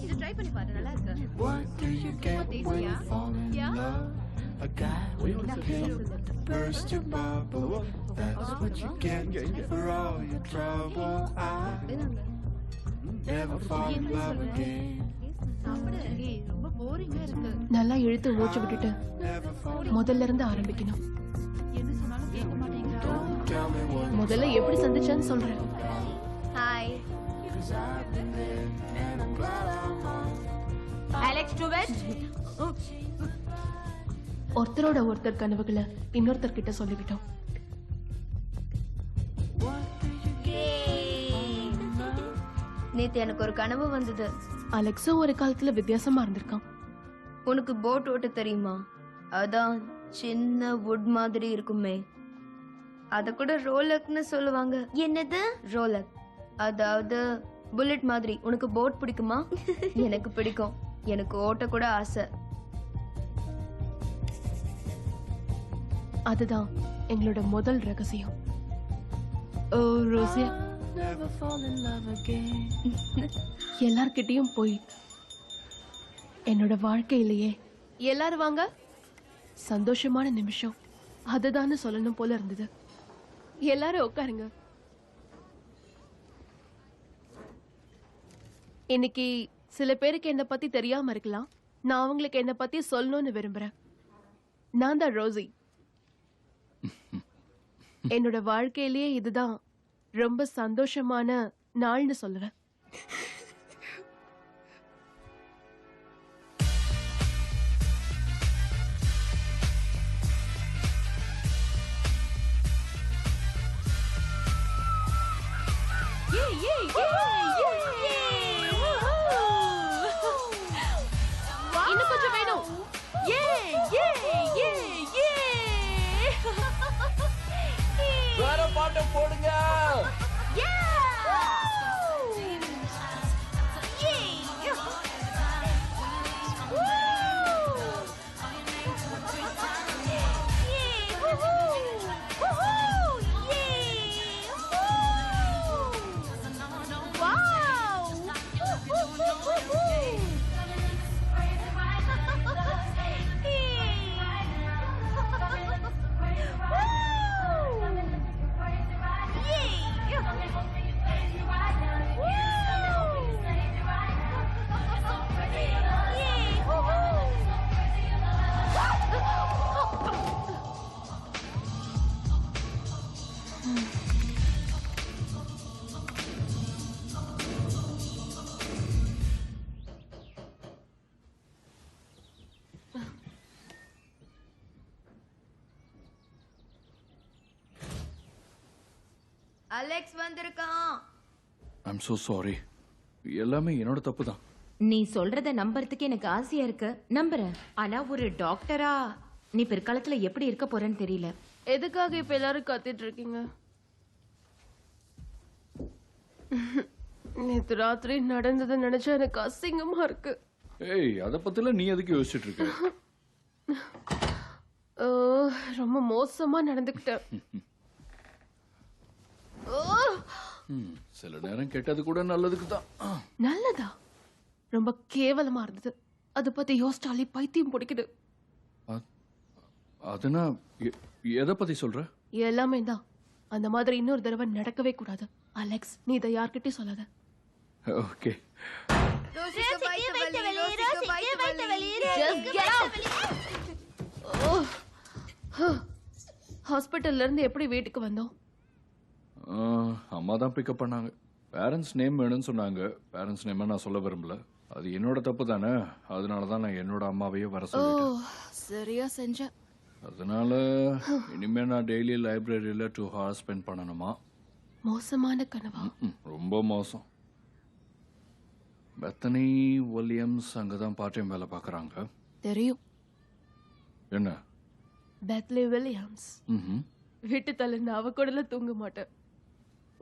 இது ட்ரை பண்ணி பாரு, நல்லா இருக்கு. What do you get when you fall in love? A guy with a pin to burst your bubble. That's what you get for all your trouble. I never fall in love again. ரொம்ப போரிங்கா இருக்கு. நல்லா இழுத்து மூச்சு விட்டுட்டு Never fall. முதல்ல இருந்து ஆரம்பிக்கணும். என்ன சொன்னாலும் கேட்க மாட்டேங்கிறா. Don't tell me what. முதல்ல எப்படி சந்திச்சேன்னு சொல்றேன். Hi. Cause I've been there and I'm glad I'm on. Alex duet. ஒருத்தரோட ஒருத்தர் கனவுகளை இன்னொருத்தர் கிட்ட சொல்லிக்கிட்டோம். நேத்து எனக்கு ஒரு கனவு வந்தது. அலெக்ஸும் ஒரு காலத்துல வித்தியாசமா இருந்திருக்கான். உனக்கு போட் ஓட்ட தெரியுமா? அதான் சின்ன வுட் மாதிரி இருக்குமே, அத கூட ரோலக்னு சொல்லுவாங்க. என்னது ரோலக்? அதாவது புல்லட் மாதிரி. உனக்கு போட் பிடிக்குமா? எனக்கு பிடிக்கும். எனக்கு ஓட்ட கூட ஆசை. அதுதான் எங்களோட முதல் ரகசியம். ஓ ரோசியா, Never fall in love again. எல்லார்கிட்டயும் போய் என்னோட வாழ்க்கையிலேயே எல்லாரும் வாங்க சந்தோஷமான நிமிஷம் அதுதான்னு சொல்லணும் போல இருந்தது. எல்லாரும் உட்காருங்க. இன்னைக்கு சில பேருக்கு என்ன பத்தி தெரியாம இருக்கலாம். நான் அவங்களுக்கு என்ன பத்தி சொல்லணும்னு விரும்புறேன். நான் தான் ரோசி. என்னோட வாழ்க்கையிலேயே இதுதான் ரொம்ப சந்தோஷமான நாள்னு சொல்லுவேன். இன்னும் கொஞ்சம் வேணும். வேற பாட்டை போடுங்க. அலெக்ஸ் வந்திருக்கான். I'm so sorry. எல்லாமே என்னோட தப்பு தான். நீ சொல்றத நம்புறதுக்கு எனக்கு ஆசையா இருக்கு. நம்புறேன். ஆனா ஒரு டாக்டரா நீ பிற்காலத்துல எப்படி இருக்க போறேன்னு தெரியல. எதுக்காக இப்ப எல்லாரும் கத்திட்டு இருக்கீங்க? நேத்து ராத்திரி நடந்ததை நினைச்சா எனக்கு அசிங்கமா இருக்கு. ஏய், அத பத்தில நீ எதுக்கு யோசிச்சுட்டு இருக்க? ஓ, ரொம்ப மோசமா நடந்துக்கிட்டேன். சில நேரம் கெட்டது கூட நல்லதுக்கு தான். நல்லதா? ரொம்ப கேவலமா இருந்தது. அத பத்தி யோசிச்சாலே பைத்தியம் பிடிக்குது. அதுனா எதை பத்தி சொல்ற? எல்லாமே தான். அந்த மாதிரி இன்னொரு தடவை நடக்கவே கூடாது. அலெக்ஸ், நீ இதை யார்கிட்டயும் சொல்லாத. ஓகே. ஹாஸ்பிட்டல்ல இருந்து எப்படி வீட்டுக்கு வந்தோம்? அம்மா தான் பிக்கப் பண்ணாங்க. பேரண்ட்ஸ் நேம் வேணும்னு சொன்னாங்க. பேரண்ட்ஸ் நேம் நான் சொல்ல விரும்பல. அது என்னோட தப்பு தானே. அதனால தான் நான் என்னோட அம்மாவையே வர சொல்லிட்டேன். சரியா செஞ்ச. அதனால இனிமே நான் டெய்லி லைப்ரரியில 2 hours ஸ்பெண்ட் பண்ணணுமா? மோசமான கனவா? ரொம்ப மோசம். பெத்தனி வில்லியம்ஸ் அங்கதான் பார்ட் டைம் வேலை பார்க்கறாங்க. தெரியும். என்ன? பெத்லி வில்லியம்ஸ். வீட்டு தள்ள அவ கூடல தூங்க மாட்டேன்.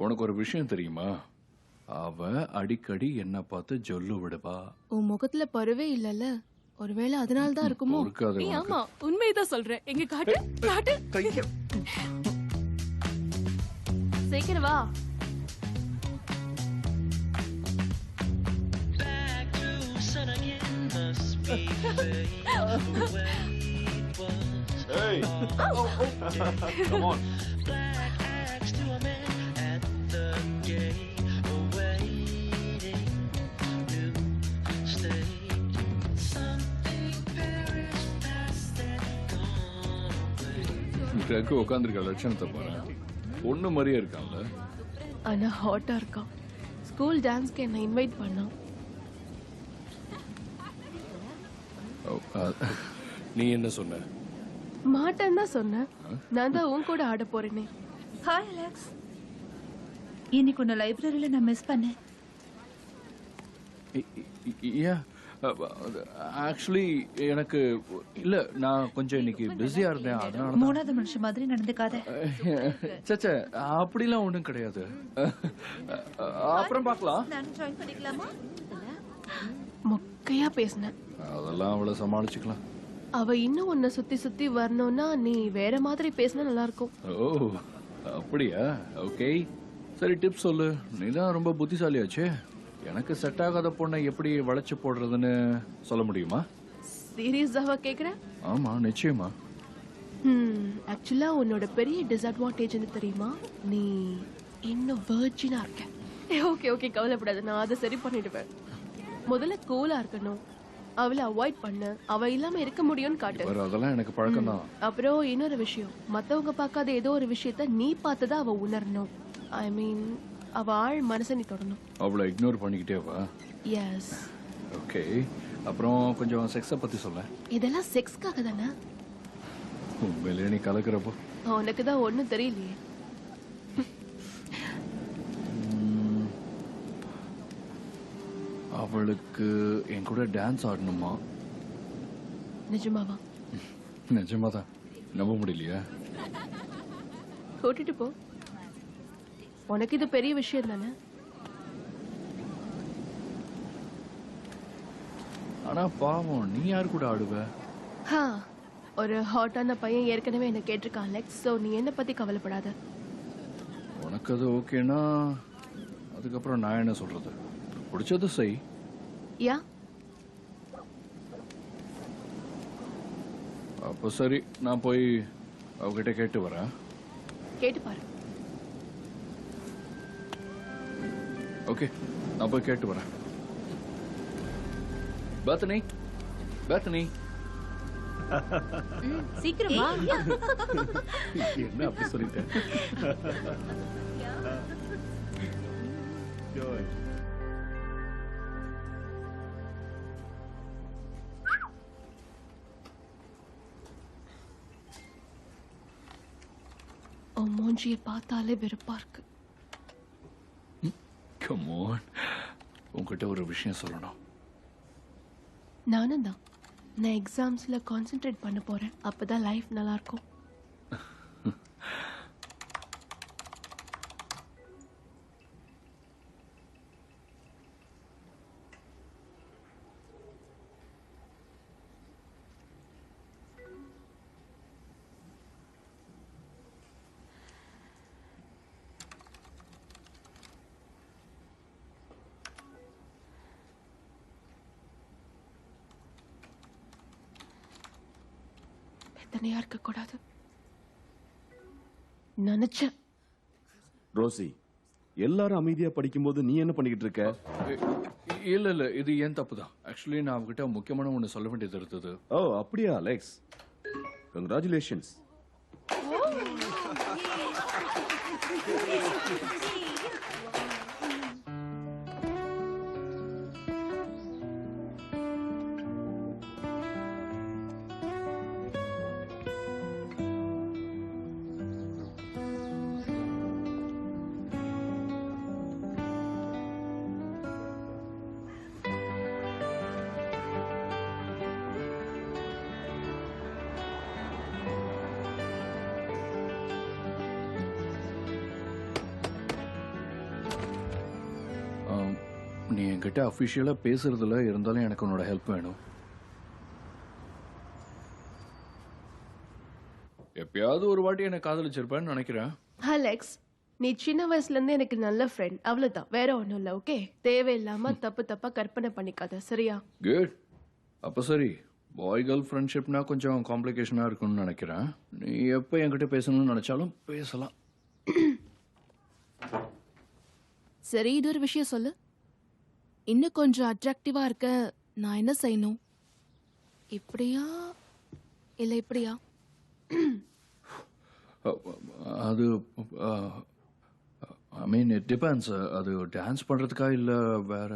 உனக்கு ஒரு விஷயம் தெரியுமா? அவ அடிக்கடி என்ன பார்த்து ஜொல்லு விடுவா. உன் முகத்துல பருவே இல்லல்ல. ஒருவேளை அதனால தான் இருக்குமோ? ஆமா, உண்மைதான் சொல்றேன். எங்க காட்டு காட்டு. சீக்கிரம் வா. Back to Hey. Come on. கிரக்கு உட்காந்துருக்க லட்சணத்தை பாரு பொண்ணு மாதிரியே இருக்கான்ல. ஆனா ஹாட்டா இருக்கான். ஸ்கூல் டான்ஸ்க்கு என்ன இன்வைட் பண்ணான். நீ என்ன சொன்ன? மாட்டேன்னு தான் சொன்னேன். நான் தான் உன் கூட ஆட போறேனே. ஹாய் அலெக்ஸ், இன்னைக்கு உன்னை லைப்ரரியில நான் மிஸ் பண்ணேன். ஆக்சுவலி எனக்கு இல்ல, நான் கொஞ்சம் இன்னைக்கு பிஸியா இருந்தேன், அதனால மூணாவது மனுஷன் மாதிரி நடந்துக்காத. சச்சா அப்படிலாம் ஒண்ணும் கிடையாது. அப்புறம் பார்க்கலாம். நான் ஜாயின் பண்ணிக்கலாமா? மொக்கையா பேசினேன். அதெல்லாம் அவளை சமாளிச்சுக்கலாம். அவ இன்னும் உன்னை சுத்தி சுத்தி வரணும்னா நீ வேற மாதிரி பேசினா நல்லா இருக்கும். ஓ அப்படியா? ஓகே சரி, டிப்ஸ் சொல்லு. நீ தான் ரொம்ப புத்திசாலியாச்சே. எனக்கு செட் ஆகாத பொண்ணை எப்படி வளைச்சு போடுறதுன்னு சொல்ல முடியுமா? சீரியஸாவா கேக்குற? ஆமா நிச்சயமா. ஆக்சுவலா உன்னோட பெரிய டிஸ்அட்வான்டேஜ் என்ன தெரியுமா? நீ இன்னும் வர்ஜினா இருக்க. ஓகே ஓகே, கவலைப்படாத, நான் அதை சரி பண்ணிடுவேன். முதல்ல கூலா இருக்கணும், அவளை அவாய்ட் பண்ண, அவ இல்லாம இருக்க முடியும்னு காட்டு. வேற அதெல்லாம் எனக்கு பழக்கம் தான். அப்புறம் இன்னொரு விஷயம், மத்தவங்க பார்க்காத ஏதோ ஒரு விஷயத்த நீ பார்த்ததா அவ உணரணும். ஐ மீன், அவ ஆள் மனசை நீ தொடணும். அவளை இக்னோர் பண்ணிக்கிட்டே வா. எஸ். ஓகே, அப்புறம் கொஞ்சம் செக்ஸை பத்தி சொல்ல. இதெல்லாம் செக்ஸ்க்காக தானே? உண்மையிலேயே நீ கலக்கிறப்போ உனக்கு தான் ஒன்றும் தெரியலையே. அவளுக்கு என் கூட டான்ஸ் ஆடணுமா? நிஜமாவா? நிஜமாதான். நம்ப முடியலையா? கூட்டிட்டு போ. உனக்கு இது பெரிய விஷயம் தானே? ஆனா பாவம், நீ யார் கூட ஆடுவ? ஹா, ஒரு ஹாட்டான பையன் ஏற்கனவே என்ன கேட்டிருக்கான் அலெக்ஸ். ஸோ நீ என்ன பத்தி கவலைப்படாத. உனக்கு அது ஓகேனா அதுக்கப்புறம் நான் என்ன சொல்றது? பிடிச்சது செய். யா, அப்போ சரி, நான் போய் அவகிட்ட கேட்டு வரேன். கேட்டு பாரு. ஓகே, நான் போய் கேட்டு வரேன். பேத்தனி, பேத்தனி. சீக்கிரமா. என்ன அப்படி சொல்லிட்டேன்? உன் மூஞ்சியை பார்த்தாலே வெறுப்பா இருக்கு. Come on. உங்ககிட்ட ஒரு விஷயம் சொல்லணும். நானும் தான். நான் எக்ஸாம்ஸ்ல கான்சென்ட்ரேட் பண்ண போறேன். அப்பதான் லைஃப் நல்லா இருக்கும். தனியா இருக்க கூடாது நினைச்சேன். ரோசி, எல்லாரும் அமைதியா படிக்கும்போது நீ என்ன பண்ணிக்கிட்டு இருக்க? இல்ல இல்ல, இது ஏன் தப்பு தான். ஆக்சுவலி நான் அவகிட்ட முக்கியமான ஒண்ணு சொல்ல வேண்டியது இருந்தது. ஓ அப்படியா அலெக்ஸ்? கங்க்ராச்சுலேஷன்ஸ். நீ என்கிட்ட அஃபிஷியலா பேசுறதுல இருந்தாலும் எனக்கு உன்னோட ஹெல்ப் வேணும். எப்பயாவது ஒரு வாட்டி என்ன காதலிச்சிருப்பேன்னு நினைக்கிறேன். அலெக்ஸ், நீ சின்ன வயசுல இருந்து எனக்கு நல்ல ஃப்ரெண்ட், அவ்வளவுதான், வேற ஒண்ணும் இல்ல. ஓகே, தேவையில்லாம தப்பு தப்பா கற்பனை பண்ணிக்காத, சரியா? குட். அப்போ சரி, பாய் கேர்ள் ஃப்ரெண்ட்ஷிப்னா கொஞ்சம் காம்ப்ளிகேஷனாக இருக்கும்னு நினைக்கிறேன். நீ எப்போ என்கிட்ட பேசணும்னு நினைச்சாலும் பேசலாம். சரி, இது ஒரு விஷயம் சொல்லு. இன்னும் கொஞ்சம் அட்ராக்டிவா இருக்க நான் என்ன செய்யணும்? இப்படியா இல்ல இப்படியா? அது ஐ மீன் இட் டிபெண்ட்ஸ். அது டான்ஸ் பண்ணுறதுக்கா இல்லை வேற?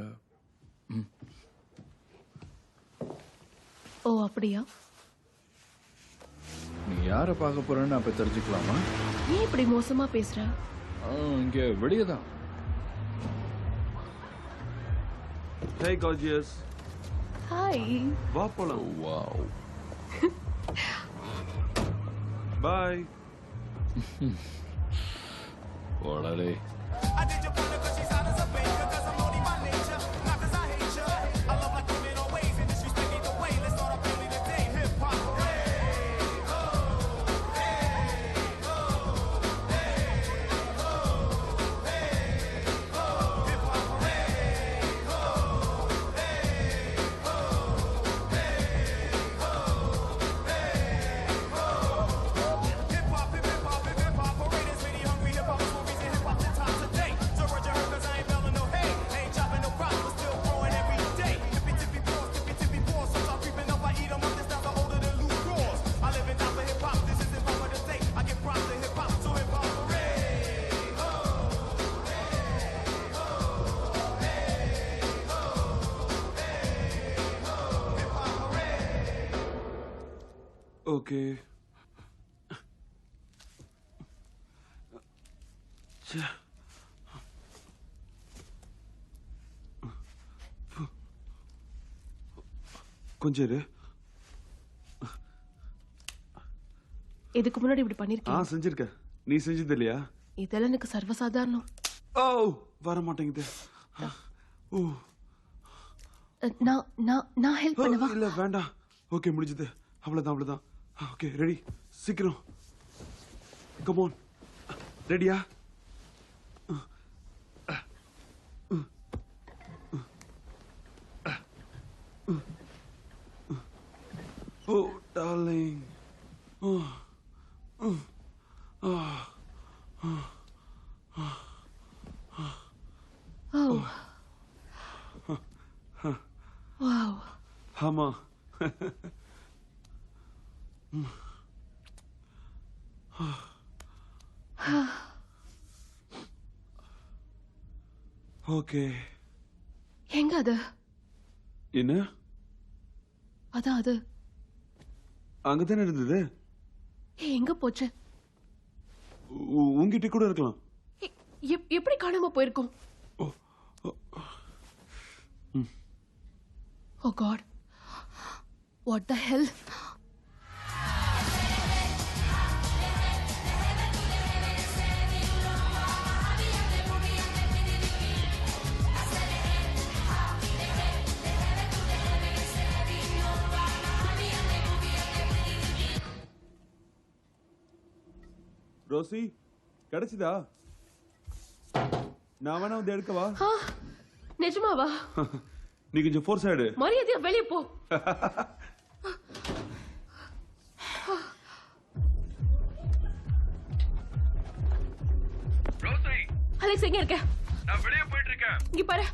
ஓ அப்படியா? நீ யாரை பார்க்க போறேன்னு அப்போ தெரிஞ்சுக்கலாமா? நீ இப்படி மோசமா பேசுற? இங்கே வெளியே தான். Hey gorgeous. ஹாய். வா போலாம். வாவ். Bye. போடாதே. Okay. கொஞ்சம் இரு. இதுக்கு முன்னாடி இப்படி பண்ணிருக்கேன்? செஞ்சிருக்க. நீ செஞ்சது இல்லையா? இதெல்லாம் எனக்கு சர்வசாதாரணம். ஓ வர மாட்டேங்குது. ஓ நான் நான் நான் ஹெல்ப் பண்ணவா? இல்ல வேண்டாம். ஓகே முடிஞ்சது. அவ்வளவுதான். Okay ready. சீக்கிரம். Come on. ரெடியா? Oh darling. Oh wow. ஆமா. ஓகே. எங்க அது? என்ன? அதான் அது. அங்கதானே இருந்தது. எங்க போச்சு? உங்ககிட்ட கூட இருக்கலாம். எப்படி காணாம போயிருக்கோம்? Oh god, what the hell? Rosie கிடைச்சதா? நான் வேணா வந்து எடுக்கவா? நிஜமாவா? நீ கொஞ்சம் ஃபோர்ஸ் ஆயிடு. மரியாதையா வெளியே போ. ரோசி, அலெக்ஸ் எங்க இருக்க? நான் வெளியே போயிட்டு இருக்கேன். இங்க பாரு,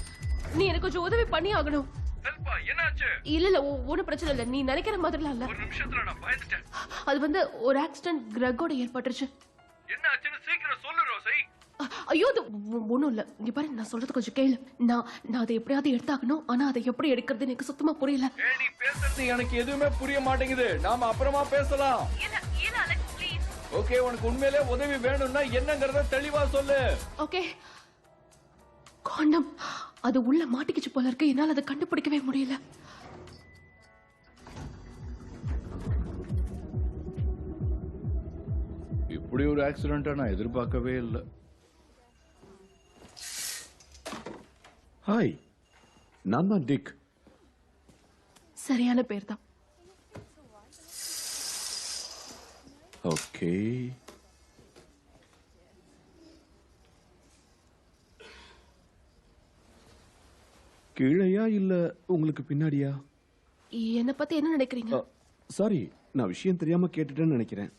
நீ எனக்கு கொஞ்சம் உதவி பண்ணி ஆகணும். ஹெல்ப்பா? என்னாச்சு? இல்ல ஒன்னும் பிரச்சனை இல்ல, நீ நினைக்கிற மாதிரிலாம் இல்ல. ஒரு நிமிஷத்துல நான் பயந்துட்டேன். அது வந்து ஒரு ஆக்சிடென்ட் கிரகோட ஏற்பட்டுருச்சு. என்ன ஆச்சுன்னு சீக்கிரம் சொல்லு ரோசி. ஐயோ அது ஒண்ணும் இல்ல. இங்க பாரு, நான் சொல்றது கொஞ்சம் கேளு. நான் அதை எப்படியாவது எடுத்தாகணும். ஆனா அதை எப்படி எடுக்கிறது எனக்கு சுத்தமா புரியல. நீ பேசுறது எனக்கு எதுவுமே புரிய மாட்டேங்குது. நாம அப்புறமா பேசலாம். ஓகே, உனக்கு உண்மையிலே உதவி வேணும்னா என்னங்கறத தெளிவா சொல்லு. ஓகே, காண்டம் அது உள்ள மாட்டிக்கிச்சு போல இருக்கு. என்னால அதை கண்டுபிடிக்கவே முடியல. இப்படி ஒரு ஆக்சிடென்ட்டை நான் எதிர்பார்க்கவே இல்லை. ஹாய், நான் தான் டிக். சரியான பேர் தான். ஓகே கீழையா இல்ல உங்களுக்கு பின்னாடியா? என்னை பத்தி என்ன நினைக்கிறீங்க? சாரி, நான் விஷயம் தெரியாம கேட்டுட்டேன்னு நினைக்கிறேன்.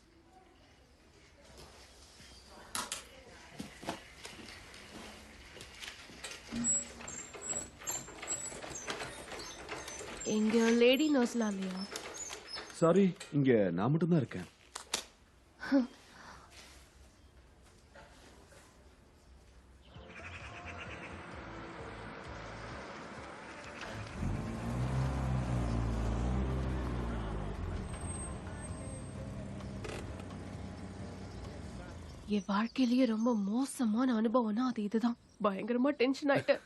எங்க லேடி நர்ஸ்லாம் இல்லையா? சாரி, இங்க நான் மட்டும் தான் இருக்கேன். என் வாழ்க்கையிலேயே ரொம்ப மோசமான அனுபவம்னா அது இதுதான். பயங்கரமா டென்ஷன் ஆயிட்டேன்.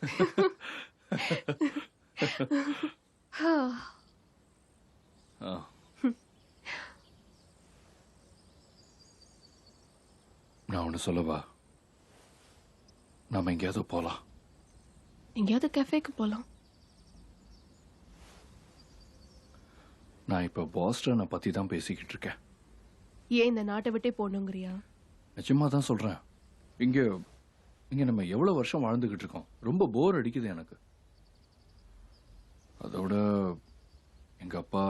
ஆ. நான் ஒன்று சொல்லவா? நாம எங்கேயாவது போலாம். எங்கேயாவது கஃபேக்கு போலாம். நான் இப்போ பாஸ்டனை பத்தி தான் பேசிக்கிட்டு இருக்கேன். ஏன் இந்த நாட்டை விட்டே போகணுங்கிறியா? நிச்சயமா தான் சொல்றேன். இங்க இங்க நம்ம எவ்வளவு வருஷம் வாழ்ந்துகிட்டு இருக்கோம். ரொம்ப போர் அடிக்குது எனக்கு. அதோட எங்க அப்பா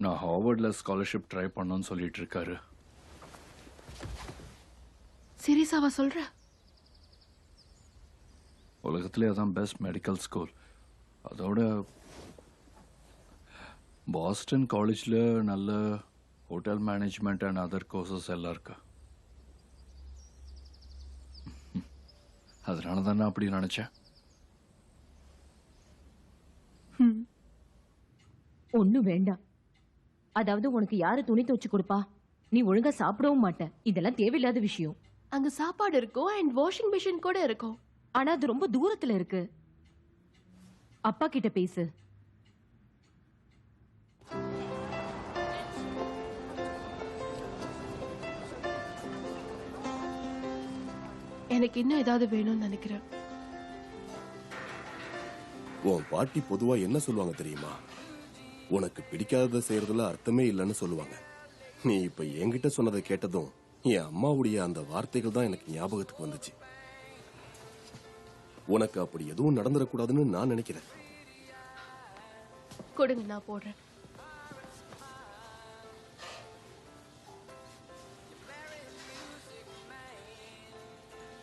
நான் ஹார்வர்ட்ல ஸ்காலர்ஷிப் ட்ரை பண்ணணும்னு சொல்லிட்டு இருக்காரு. சீரியஸாவா சொல்ற? உலகத்திலே அதான் பெஸ்ட் மெடிக்கல் ஸ்கூல். அதோட பாஸ்டன் காலேஜ்ல நல்ல hotel management and other courses எல்லாம் இருக்கு. அதனால தான் நான் அப்படி நினைச்சேன். ஒண்ணும் வேண்டாம். அதாவது உனக்கு யாரு துணி துவச்சு கொடுப்பா? நீ ஒழுங்கா சாப்பிடவும் மாட்ட. இதெல்லாம் தேவையில்லாத விஷயம். அங்க சாப்பாடு இருக்கும் அண்ட் வாஷிங் மிஷின் கூட இருக்கும். ஆனா அது ரொம்ப தூரத்துல இருக்கு. அப்பா கிட்ட பேசு. எனக்கு இன்னும் ஏதாவது வேணும்னு நினைக்கிறேன். உன் பாட்டி பொதுவா என்ன சொல்லுவாங்க தெரியுமா? உனக்கு பிடிக்காததை செய்யறதுல அர்த்தமே இல்லைன்னு சொல்லுவாங்க. நீ இப்ப என்கிட்ட சொன்னதை கேட்டதும் என் அம்மாவுடைய அந்த வார்த்தைகள் தான் எனக்கு ஞாபகத்துக்கு வந்துச்சு. உனக்கு அப்படி எதுவும் நடந்துடக்கூடாதுன்னு நான் நினைக்கிறேன். கொடுங்க, நான் போடுறேன்.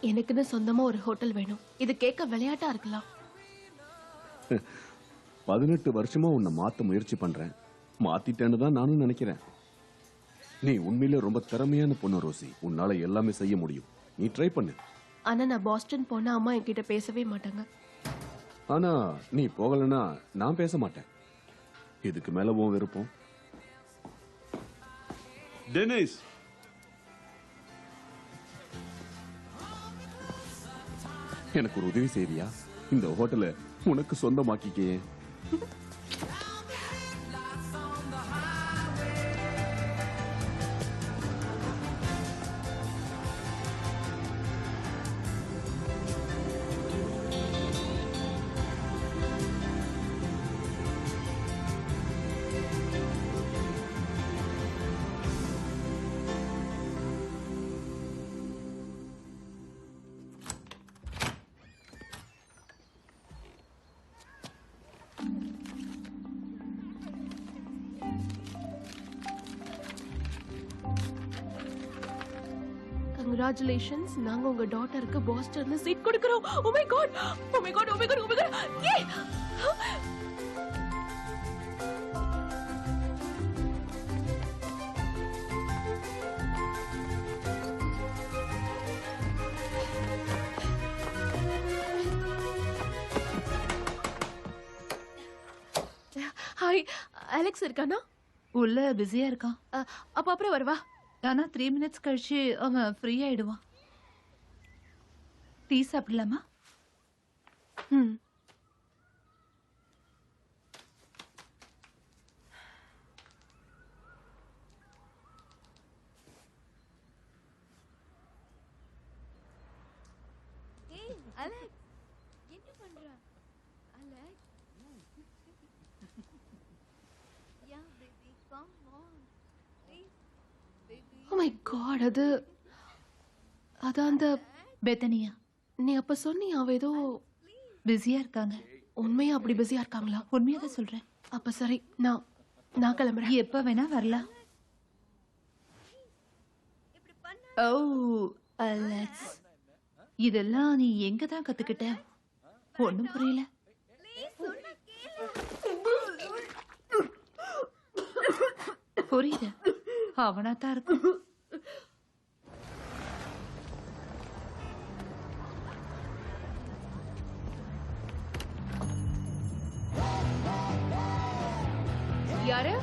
எனக்குன்னு சொந்தமா ஒரு ஹோட்டல் வேணும். இது கேட்க விளையாட்டா இருக்கலாம். 18 வருஷமா உன்னை மாத்த முயற்சி பண்றேன். மாத்திட்டேன்னு தான் நானும் நினைக்கிறேன். நீ உண்மையில ரொம்ப திறமையான பொண்ணு ரோசி. உன்னால எல்லாமே செய்ய முடியும். நீ ட்ரை பண்ணு. ஆனா நான் பாஸ்டன் போனா அம்மா என்கிட்ட பேசவே மாட்டாங்க. ஆனா நீ போகலன்னா நான் பேச மாட்டேன். இதுக்கு மேல உன் விருப்பம். டெனிஸ், எனக்கு ஒரு உதவி செய்வியா? இந்த ஹோட்டலை உனக்கு சொந்தமாக்கிக்கே. கங்க்ராச்சுலேஷன்ஸ், நாங்க உங்க டாட்டருக்கு பாஸ்டன்ல சீட் கொடுக்கிறோம். Oh my god, oh my god, oh my god, oh my god. ஏய், ஹாய், அலெக்ஸ் இருக்கானா? உள்ள பிஸியா இருக்கான். அப்ப அப்புறம் வரவா? ஆனா 3 மினிட்ஸ் கழிச்சு அவன் ஃப்ரீ ஆயிடுவான். டீ சாப்பிடலாமா? ம். அலெக்ஸ், என்ன பண்ற? Alex, yeah baby, come on please baby. Oh my god, அது அந்த பெத்தனியா நீ அப்ப சொன்னி அவ ஏதோ பிஸியா இருக்காங்க. உண்மையா அப்படி பிஸியா இருக்காங்களா? உண்மையா தான் சொல்றேன். அப்ப சரி, நான் கிளம்புறேன். எப்ப வேணா வரலாம். ஓ அலெக்ஸ், இதெல்லாம் நீ எங்க தான் கத்துக்கிட்ட? ஒண்ணும் புரியல. புரியுது, அவனா தான் இருக்கும். யாரு?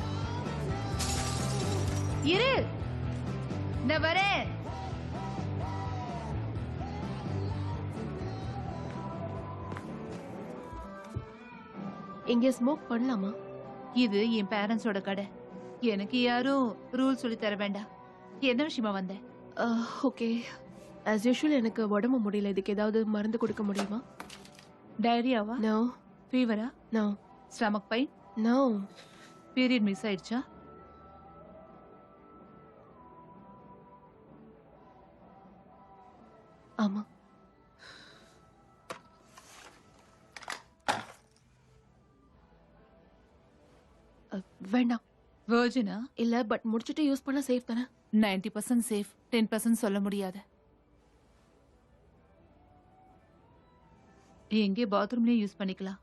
இரு, நான் வரேன். இங்க ஸ்மோக் பண்ணலாமா? இது என் பேரண்ட்ஸோட கடை. எனக்கு யாரும் ரூல் சொல்லி தர வேண்டாம். என்ன விஷயமா வந்த? ஓகே, ஆஸ் யூஷுவல் எனக்கு உடம்பு முடியல. இதுக்கு ஏதாவது மருந்து கொடுக்க முடியுமா? டைரியாவா? நோ. ஃபீவரா? No. Stomach pain? No. Period miss ஆயிடுச்சா? ஆமா. வேண்டாம். வெர்ஜினா? இல்ல, பட் முடிச்சிட்டு யூஸ் பண்ண சேஃப் தானே? 90% சேஃப், 10% சொல்ல முடியாது. எங்கே பாத்ரூம்லயே யூஸ் பண்ணிக்கலாம்.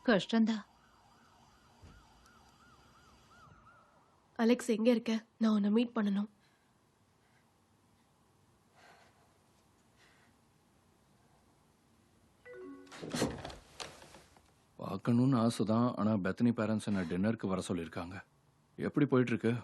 கஷ்டம்தான். அலெக்ஸ், எங்க இருக்க? நான் உன்னை மீட் பண்ணணும். பார்க்கணும்னு ஆசைதான். ஆனா பெத்தனி பேரண்ட்ஸ் என்ன டின்னருக்கு வர சொல்லியிருக்காங்க. எப்படி போயிட்டு இருக்கு?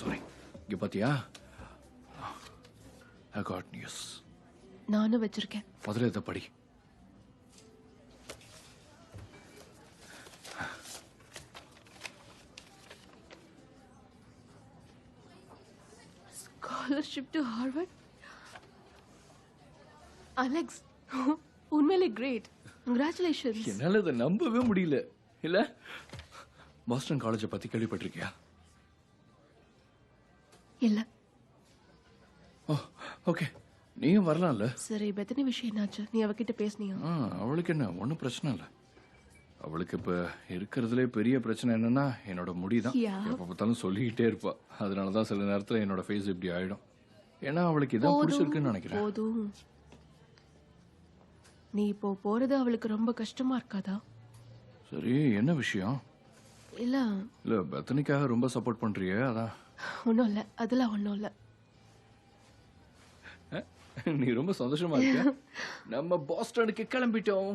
சாரி. இங்க பாத்தியா? I got news. நானும் வச்சிருக்கேன். முதல்ல இதை படி. Scholarship to Harvard? Alex, உண்மையிலே கிரேட். Congratulations. என்னால இதை நம்பவே முடியல. இல்ல, பாஸ்டன் காலேஜை பத்தி கேள்விப்பட்டிருக்கியா? இல்ல. ஓ, ஓகே. நீயும் வரலாம்ல? சரி, பெத்தனி விஷயம் என்னாச்சு? நீ அவகிட்ட பேசுனியா? அவளுக்கு என்ன, ஒன்றும் பிரச்சனை இல்லை. அவளுக்கு இப்ப இருக்கிறதுலே பெரிய பிரச்சனை என்னன்னா என்னோட முடிதான். எப்ப பார்த்தாலும் சொல்லிக்கிட்டே இருப்பா. அதனாலதான் சில நேரத்துல என்னோட ஃபேஸ் இப்படி ஆயிடும். ஏன்னா அவளுக்கு இதான் பிடிச்சிருக்குன்னு நினைக்கிறேன். போதும். நீ இப்போ போறது அவளுக்கு ரொம்ப கஷ்டமா இருக்காதா? சரி, என்ன விஷயம்? இல்ல பெத்தனிக்காக ரொம்ப சப்போர்ட் பண்றியே, அதான். ஒன்னும் இல்ல, அதெல்லாம் ஒன்னும் இல்ல. நீ ரொம்ப சந்தோஷமா இருக்க. நம்ம பாஸ்டனுக்கு கிளம்பிட்டோம்.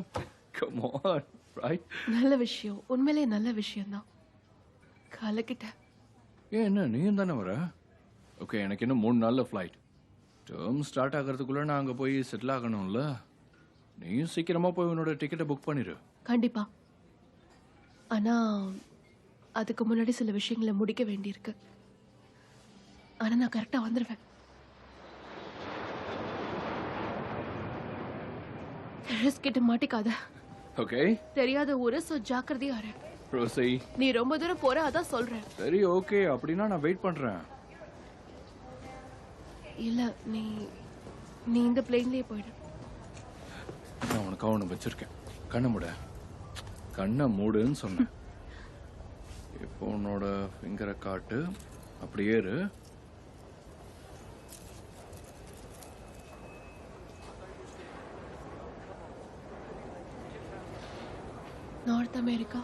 Come on, right? நல்ல விஷயம், உண்மையிலே நல்ல விஷயம் தான். கலக்கிட்ட. என்ன நீயும் தானே வர? ஓகே, எனக்கு இன்னும் 3 நாள்ல ஃபிளைட். டேர்ம் ஸ்டார்ட் ஆகிறதுக்குள்ள நான் அங்க போய் செட்டில் ஆகணும்ல. நீயும் சீக்கிரமா போய் உன்னோட டிக்கெட்டை புக் பண்ணிரு. கண்டிப்பா. ஆனா அதுக்கு முன்னாடி சில விஷயங்களை முடிக்க வேண்டியிருக்கு. ஆனா நான் கரெக்டா வந்துடுவேன். கிறிஸ் கிட்ட மாட்டிக்காத. ஓகே தெரியாத ஊரு, சோ ஜாக்கிரதையா இரு. ரோசி. நீ ரொம்ப தூரம் போற, அதான் சொல்றேன். சரி ஓகே, அப்படின்னா நான் வெயிட் பண்றேன். இல்ல, நீ நீ இந்த பிளேன்லயே போயிடு. நான் உனக்கு ஒன்று வச்சிருக்கேன். கண்ணை மூட. கண்ணை மூடுன்னு சொன்னேன். இப்போ உன்னோட ஃபிங்கரை காட்டு. அப்படியே இரு. North America.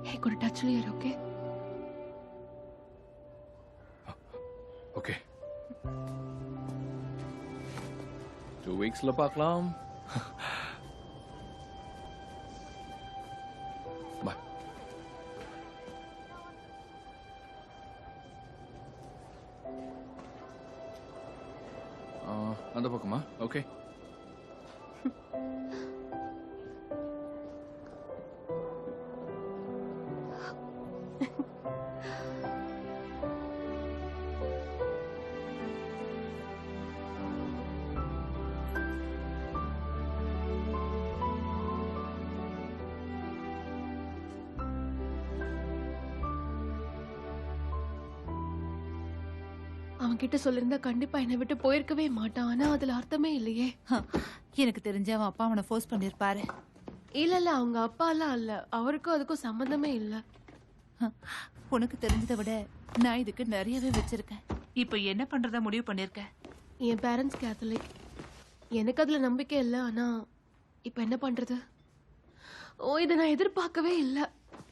Hey, கூட டச்லயே இரு, ஓகே? ஓகே 2 வீக்ஸ்ல பார்க்கலாம். பாய். அந்த பக்கமா? ஓகே. அவன் கிட்ட சொல்லிருந்தா கண்டிப்பா என்னை விட்டு போயிருக்கவே மாட்டான். ஆனா அதுல அர்த்தமே இல்லையே. எனக்கு தெரிஞ்ச அவன் அப்பா அவனை ஃபோர்ஸ் பண்ணிருப்பாரு. இல்ல அவங்க அப்பா எல்லாம் இல்ல. அவருக்கும் அதுக்கும் சம்பந்தமே இல்ல. உனக்கு தெரிஞ்சதை விட நான் இதுக்கு நிறையவே வச்சிருக்கேன். இப்ப என்ன பண்றதா முடிவு பண்ணிருக்க? என் பேரண்ட்ஸ் கேத்தலிக். எனக்கு அதுல நம்பிக்கை இல்ல. ஆனா இப்ப என்ன பண்றது? ஓ, இதை நான் எதிர்பார்க்கவே இல்ல.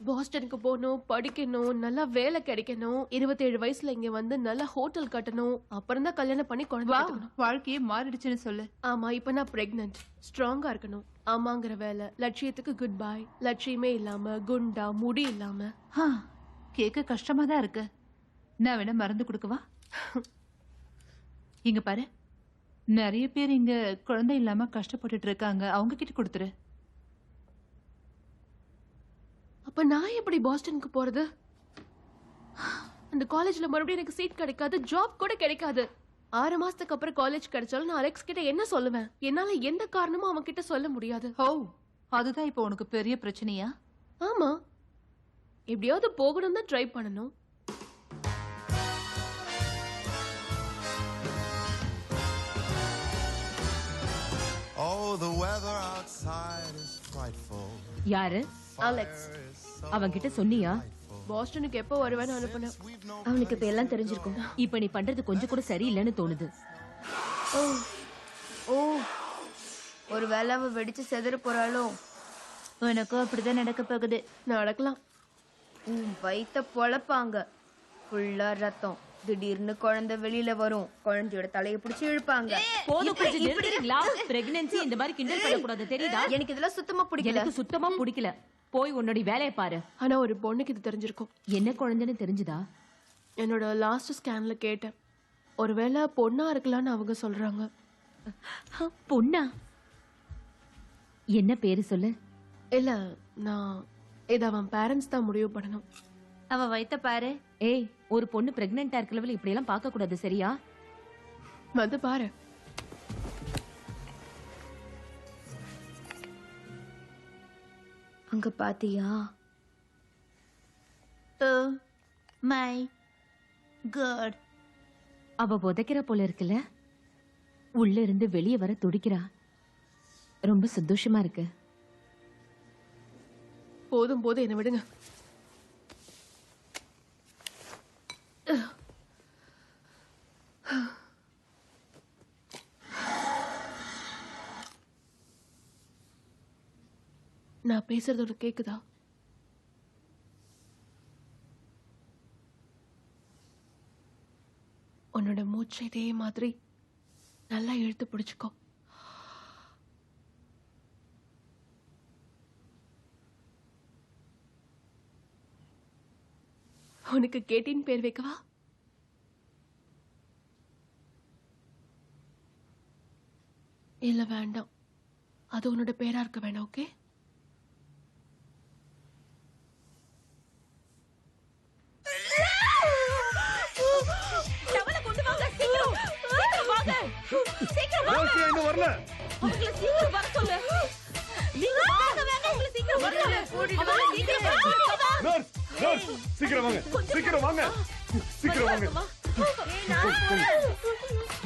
பாஸ்டனுக்கு போகணும், படிக்கணும், நல்லா வேலை கிடைக்கணும், 27 வயசுல இங்க வந்து நல்லா ஹோட்டல் கட்டணும், அப்புறம் தான் கல்யாணம் பண்ணி குழந்தை பெத்துக்கணும். வாழ்க்கையே மாறிடுச்சுன்னு சொல்லு. ஆமா, இப்ப நான் பிரெக்னன்ட். ஸ்ட்ராங்கா இருக்கணும். ஆமாங்கிற வேலை, லட்சியத்துக்கு குட் பை. லட்சியமே இல்லாம, குண்டா, முடி இல்லாம. கேட்க கஷ்டமா தான் இருக்கு. நான் வேணா மருந்து கொடுக்கவா? இங்க பாரு, நிறைய பேர் இங்க குழந்தை இல்லாம கஷ்டப்பட்டுட்டு இருக்காங்க. அவங்க கிட்ட கொடுத்துரு. அப்ப நான் எப்படி பாஸ்டனுக்கு போறது? அந்த காலேஜ்ல மறுபடியும் எனக்கு சீட் கிடைக்காது, ஜாப் கூட கிடைக்காது. 6 மாசத்துக்கு அப்புறம் காலேஜ் கிடைச்சாலும் நான் அலெக்ஸ் கிட்ட என்ன சொல்லுவேன்? என்னால எந்த காரணமும் அவன் கிட்ட சொல்ல முடியாது. ஓ, அதுதான் இப்போ உனக்கு பெரிய பிரச்சனையா? ஆமா, எப்படியாவது போகணும் தான் ட்ரை பண்ணணும். Oh, the weather outside is frightful. யாரு? அலெக்ஸ். அவன் கிட்ட சொன்னியா? பாஸ்டனுக்கு எப்போ வருவேன்னு அனுப்புனேன். அவனுக்கு இப்ப எல்லாம் தெரிஞ்சிருக்கும். இப்ப நீ பண்றது கொஞ்சம் கூட சரியில்லைன்னு தோணுது. ஓ, ஒரு வேளை அவ வெடிச்சு செதற போறாளோ? உனக்கும் அப்படிதான் நடக்க போகுது. நடக்கலாம். வயித்த பொழப்பாங்க. ஃபுல்லா ரத்தம். திடீர்னு குழந்தை வெளியில வரும். குழந்தையோட தலையை பிடிச்சு இழுப்பாங்க. போதும், கொஞ்சம் நிறுத்துறீங்களா? பிரெக்னன்சி இந்த மாதிரி கிண்டல் பண்ணக்கூடாது, தெரியுதா? எனக்கு இதெல்லாம் சுத்தமா பிடிக்கல. எனக்கு சுத்தமா பிடிக்கல. போய் உன்னோட வேலையை பாரு. ஆனா ஒரு பொண்ணுக்கு இது தெரிஞ்சிருக்கும். என்ன குழந்தைன்னு தெரிஞ்சுதா? என்னோட லாஸ்ட் ஸ்கேன்ல கேட்டேன். ஒருவேளை பொண்ணா இருக்கலாம்னு அவங்க சொல்றாங்க. பொண்ணா? என்ன பேரு சொல்லு? இல்ல, நான் இத அவன் பேரண்ட்ஸ் தான் முடிவு பண்ணணும். அவ வயித்த பாரு. ஏய், ஒரு பொண்ணு பிரெக்னெண்டா இருக்க லெவல் இப்படி எல்லாம் பார்க்க கூடாது, சரியா? வந்து பாரு. அங்க பாத்தியா? My good. அவ உதைக்கிற போல இருக்குல்ல, உள்ள இருந்து வெளியே வர துடிக்கிறா. ரொம்ப சந்தோஷமா இருக்கு. போதும் போதும், என்ன விடுங்க. நான் பேசுறது உனக்கு கேக்குதா? உன்னோட மூச்சை இதே மாதிரி நல்லா இழுத்து பிடிச்சுக்கோ. உனக்கு கேட்டின் பேர் வைக்கவா? இல்ல வேண்டாம், அது உன்னோட பேரா இருக்க வேண்டாம். ஓகே, இன்னும் வரல. நர்ஸ், நர்ஸ், சீக்கிரம் வாங்க, சீக்கிரம் வாங்க, சீக்கிரம் வாங்க,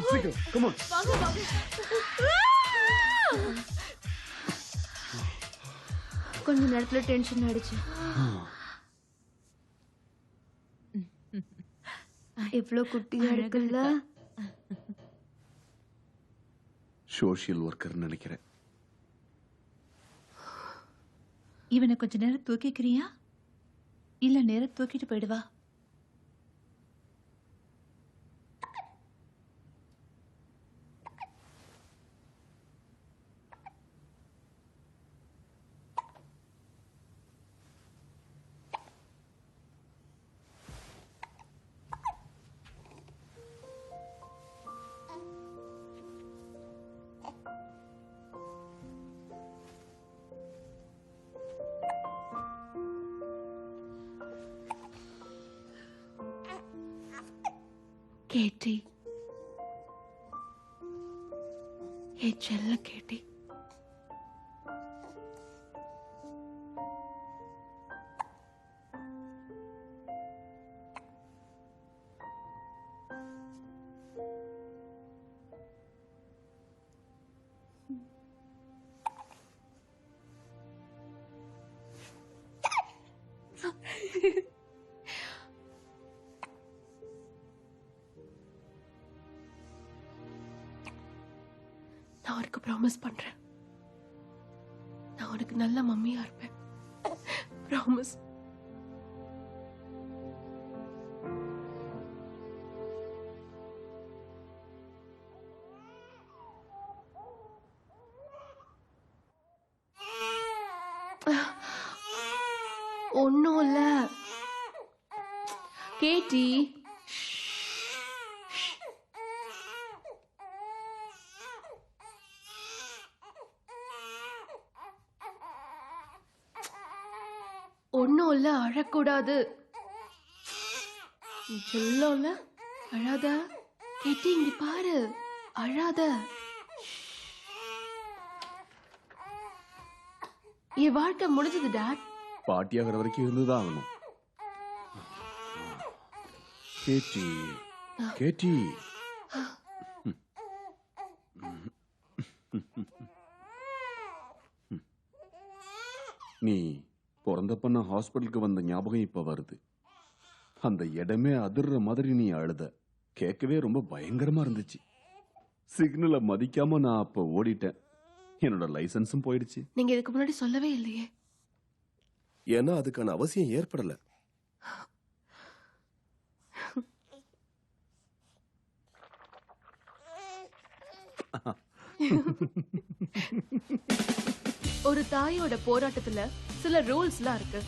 சீக்கிரம், come on. கொஞ்ச நேரத்துல டென்ஷன் ஆயிடுச்சு. இவ்ளோ குட்டியா இருக்குல்ல. சோஷியல் ஒர்க்கர் நினைக்கிறேன். இவனை கொஞ்ச நேரம் தூக்கிக்கிறியா இல்ல நேரம் தூக்கிட்டு போயிடுவா? கேட்டி, ஏ செல்ல கேட்டி. நான் உனக்கு ப்ராமிஸ் பண்றேன், நான் உனக்கு நல்ல மம்மியா இருப்பேன். ப்ராமிஸ். ஒன்னும் இல்ல கேட்டி. ஒன்னும் இல்ல, அழக்கூடாது. சொல்லல, அழாத. கேட்டி, இங்க பாரு, அழாத. என் வாழ்க்கை முடிஞ்சது டாட். பாட்டியாகிற வரைக்கும் இருந்துதான் ஆகணும். கேட்டி, கேட்டி. நீ பிறந்தப்ப நான் ஹாஸ்பிட்டலுக்கு வந்த ஞாபகம் இப்ப வருது. அந்த இடமே அதிர்ற மாதிரி நீ அழுத. கேட்கவே ரொம்ப பயங்கரமா இருந்துச்சு. சிக்னலை மதிக்காம நான் அப்ப ஓடிட்டேன். என்னோட லைசன்ஸும் போயிடுச்சு. நீங்க இதுக்கு முன்னாடி சொல்லவே இல்லையே. ஏன்னா அதுக்கான அவசியம் ஏற்படல. ஒரு தாயோட போராட்டத்துல சில ரூல்ஸ்லாம் இருக்கு.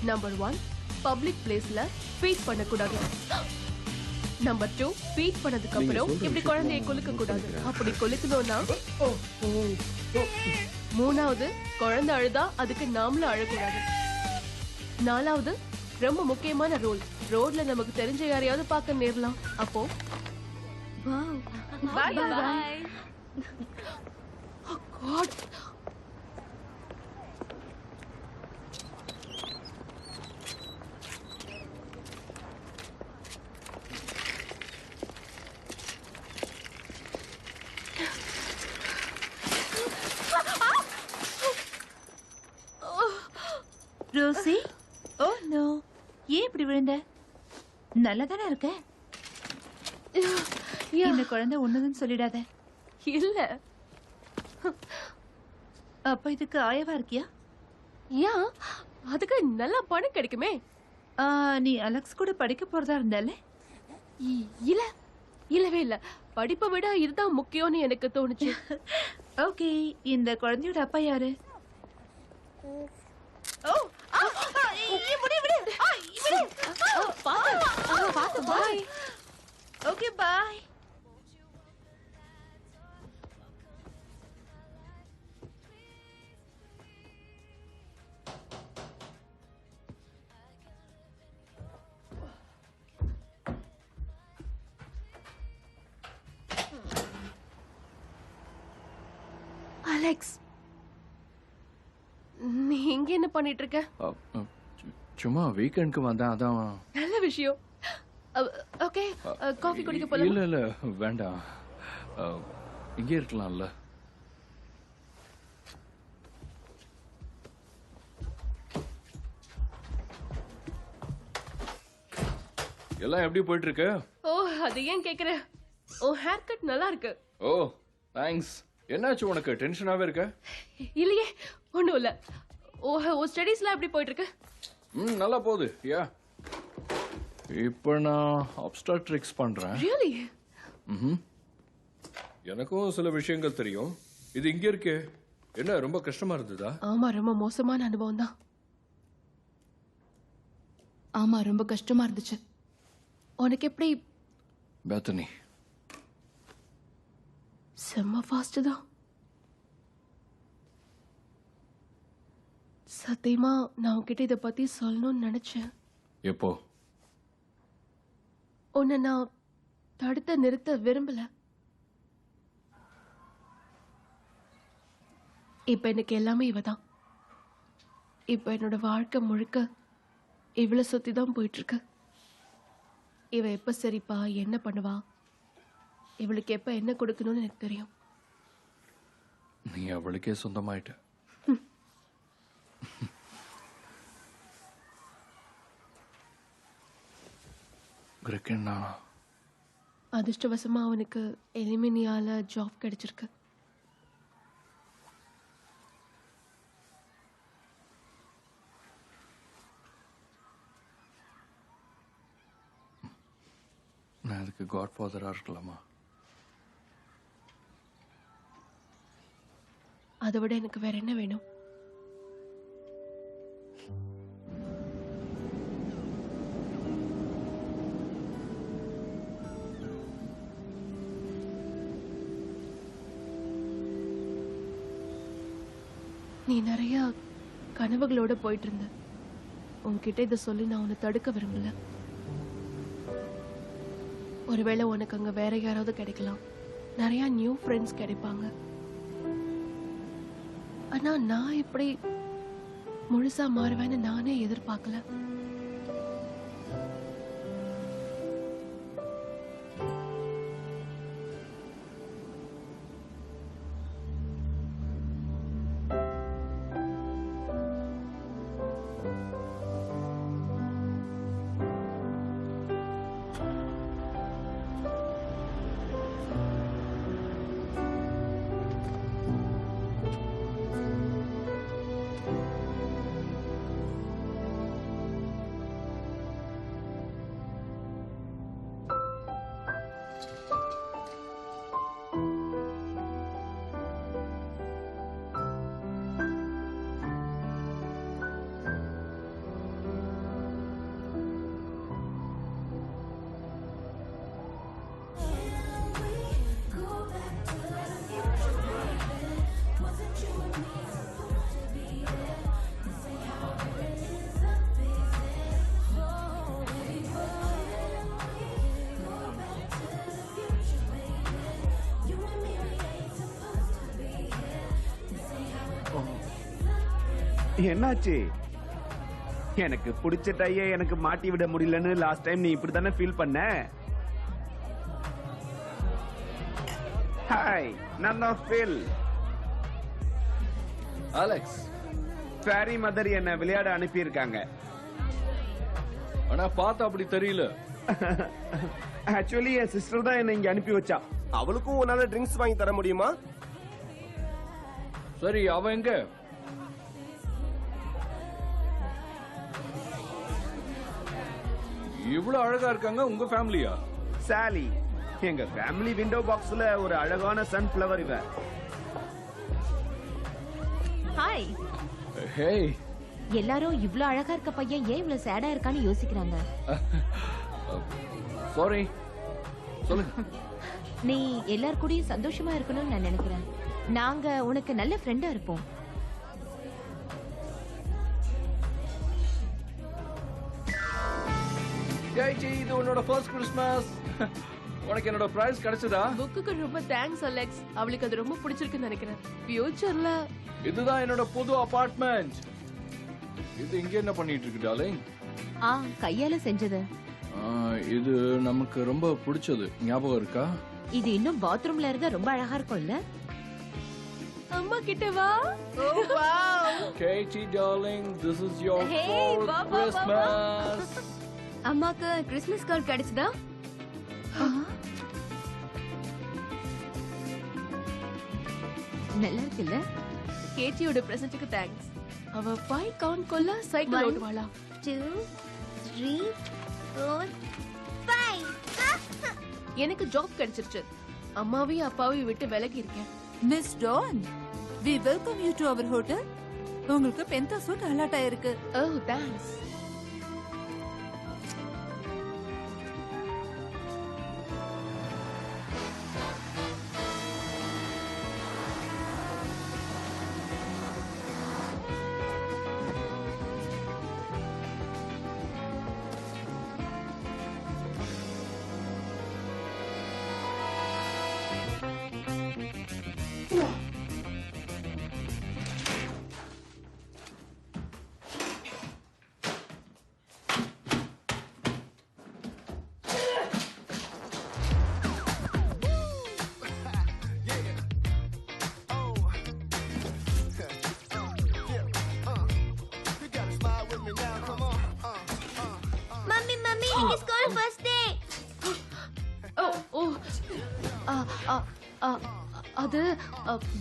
நம்பர் 1, பப்ளிக் பிளேஸ்ல ஃபீட் பண்ணக்கூடாது. நம்பர் 2, ஃபீட் பண்ணதுக்கு அப்புறம் இப்படி குழந்தையை குலுக்க கூடாது. அப்படி குலுக்கணும்னா 3வது, குழந்தை அழுதா அதுக்கு நாமளும் அழக்கூடாது. 4வது, ரொம்ப முக்கியமான ரூல், ரோட்ல நமக்கு தெரிஞ்ச யாரையாவது பார்க்க நேரலாம். அப்போ பாய் பாய். God. அலெக்ஸி ஓ நோ ஏன் இப்படி விழுந்த நல்லா தானே இருக்க இந்த குழந்தை ஒண்ணுதுன்னு சொல்லிடாத இல்ல அப்ப இதுக்கு ஆயவா இருக்கியா யா அதுக்கு நல்லா பணம் கிடைக்குமே. நீ அலெக்ஸ் கூட படிக்க போறதா இருந்தாலே இல்ல இல்லவே இல்ல, படிப்பை விட இதுதான் முக்கியம்னு எனக்கு தோணுச்சு. ஓகே இந்த குழந்தையோட அப்பா யாரு ஓ பாய். Okay bye. அலெக்ஸ், நீ இங்க என்ன பண்ணிட்டு இருக்க? சும்மா வீக்கெண்டுக்கு வந்தேன், அதான். நல்ல விஷயம். ஓகே, காஃபி குடிக்க போலாம். இல்ல இல்ல வேண்டாம், இங்கே இருக்கலாம்ல. எல்லாம் எப்படி போயிட்டு இருக்கு? ஓ அது ஏன் கேக்குற? ஓ ஹேர் கட் நல்லா இருக்கு. ஓ தேங்க்ஸ். என்னாச்சு உனக்கு, டென்ஷனாவே இருக்க? இல்லையே ஒண்ணும் இல்ல. ஓ ஸ்டடீஸ்லாம் எப்படி போயிட்டு இருக்கு? நல்லா போகுது. யா இப்போ நான் அப்ஸ்டாட்ரிக்ஸ் பண்றேன். ரியலி? எனக்கும் சில விஷயங்கள் தெரியும். இது இங்க இருக்கே, என்ன ரொம்ப கஷ்டமா இருந்ததா? ஆமா, ரொம்ப மோசமான அனுபவம் தான். ஆமா, ரொம்ப கஷ்டமா இருந்துச்சு. உனக்கு எப்படி? பேத்தனி செம்ம ஃபாஸ்ட் தான். சத்தியமா நான் உன்கிட்ட இதை பத்தி சொல்லணும்னு நினைச்சேன். எப்போ? உன்னை நான் தடுத்த நிறுத்த விரும்பல. இப்ப எனக்கு எல்லாமே இவதான். இப்ப என்னோட வாழ்க்கை முழுக்க இவளை சுத்தி தான் போயிட்டு இருக்கு. இவ எப்ப சரிப்பா, என்ன பண்ணுவா, இவளுக்கு எப்ப என்ன கொடுக்கணும்னு எனக்கு தெரியும். நீ அவளுக்கே சொந்தமாயிட்ட. கிரக்கண்ணா அதிர்ஷ்டவசமா அவனுக்கு எலிமினியால ஜாப் கிடைச்சிருக்கு. நான் அதுக்கு காட் ஃபாதரா இருக்கலாமா? அதை விட எனக்கு வேற என்ன வேணும்? நீ நிறைய கனவுகளோட போயிட்டு இருந்த. உன்கிட்ட இதை சொல்லி நான் உன்னை தடுக்க விரும்பல. ஒருவேளை உனக்கு அங்க வேற யாராவது கிடைக்கலாம், நிறைய நியூ ஃப்ரெண்ட்ஸ் கிடைப்பாங்க. ஆனா நான் இப்படி முழுசா மாறுவேன்னு நானே எதிர்பார்க்கல. என்னாச்சு? எனக்கு பிடிச்ச டைய எனக்கு மாட்டி விட முடியலன்னு லாஸ்ட் டைம் நீ இப்படி தானே ஃபீல் பண்ண? ஹாய், நான் தான் ஃபில். அலெக்ஸ், ஃபேரி மதர் என்ன விளையாட அனுப்பியிருக்காங்க. ஆனா பார்த்தா அப்படி தெரியல. ஆக்சுவலி என் சிஸ்டர் தான் என்ன இங்க அனுப்பி வச்சா. அவளுக்கும் உன்னால ட்ரிங்க்ஸ் வாங்கி தர முடியுமா? சரி, அவ எங்க? இவ்வளவு அழகா இருக்காங்க உங்க ஃபேமிலியா? சாலி, எங்க ஃபேமிலி விண்டோ பாக்ஸ்ல ஒரு அழகான சன்ஃப்ளவர் இவ. ஹாய். ஹேய். எல்லாரும் இவ்ளோ அழகா இருக்க பையன் ஏன் இவ்ளோ சேடா இருக்கான்னு யோசிக்கிறாங்க. சாரி. சொல்லுங்க. நீ எல்லார் கூடயும் சந்தோஷமா இருக்கணும்னு நான் நினைக்கிறேன். நாங்க உனக்கு நல்ல ஃப்ரெண்டா இருப்போம். கேஜி, இது உன்னோட ஃபர்ஸ்ட் கிறிஸ்மஸ். உனக்கு என்னோட பிரைஸ் கிடைச்சதா? புக்குக்கு ரொம்ப தேங்க்ஸ் அலெக்ஸ். அவளுக்கு அது ரொம்ப பிடிச்சிருக்குன்னு நினைக்கிறேன். ஃபியூச்சர்ல இதுதான் என்னோட புது அபார்ட்மெண்ட். இது இங்க என்ன பண்ணிட்டு இருக்கு டார்லிங்? கையால செஞ்சது. இது நமக்கு ரொம்ப பிடிச்சது. ஞாபகம் இருக்கா? இது இன்னும் பாத்ரூம்ல இருந்தா ரொம்ப அழகா இருக்கும்ல. அம்மா கிட்ட வா. KG darling, this is your fourth Christmas. அம்மாக்கு கிறிஸ்மஸ் கார்டு கிடைச்சதா? நல்லா இருக்குல்ல? கேட்டியோட பிரசன்ட்க்கு தேங்க்ஸ். அவ 5 கவுண்ட் கொல்ல சைக்கிள் ஓட்டுவாளா? 2 3 4 5. எனக்கு ஜாப் கிடைச்சிருச்சு. அம்மாவையும் அப்பாவையும் விட்டு விலகி இருக்கேன். Miss Don, we welcome you to our hotel. உங்களுக்கு பென்தா சூட் அலாட் ஆயிருக்கு. ஓ, தேங்க்ஸ். அது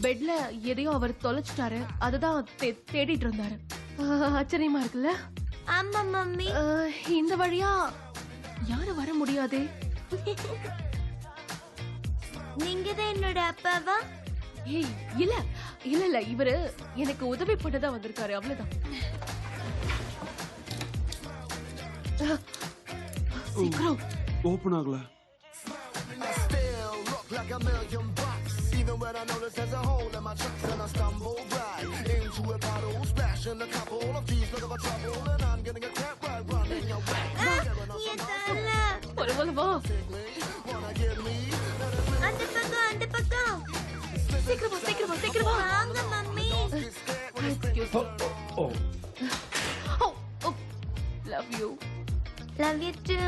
பெட்ல எதையோ அவர் தொலைச்சிட்டாரு. அதுதான் தேடிட்டு இருந்தாரு. ஆச்சரியமா இருக்குல்ல? ஆமா மம்மி. இந்த வழியா யாரும் வர முடியாதே. நீங்க தான் என்னோட அப்பாவா? ஏய், இல்ல இல்ல இல்ல, இவரு எனக்கு உதவி பண்ணதான் வந்திருக்காரு, அவ்வளவுதான். சீக்கிரம். ஓபன் ஆகல. பரவாயில்ல, வா. அந்த பக்கம். சீக்கிரமா. வாங்க mummy. Love you. Love you too.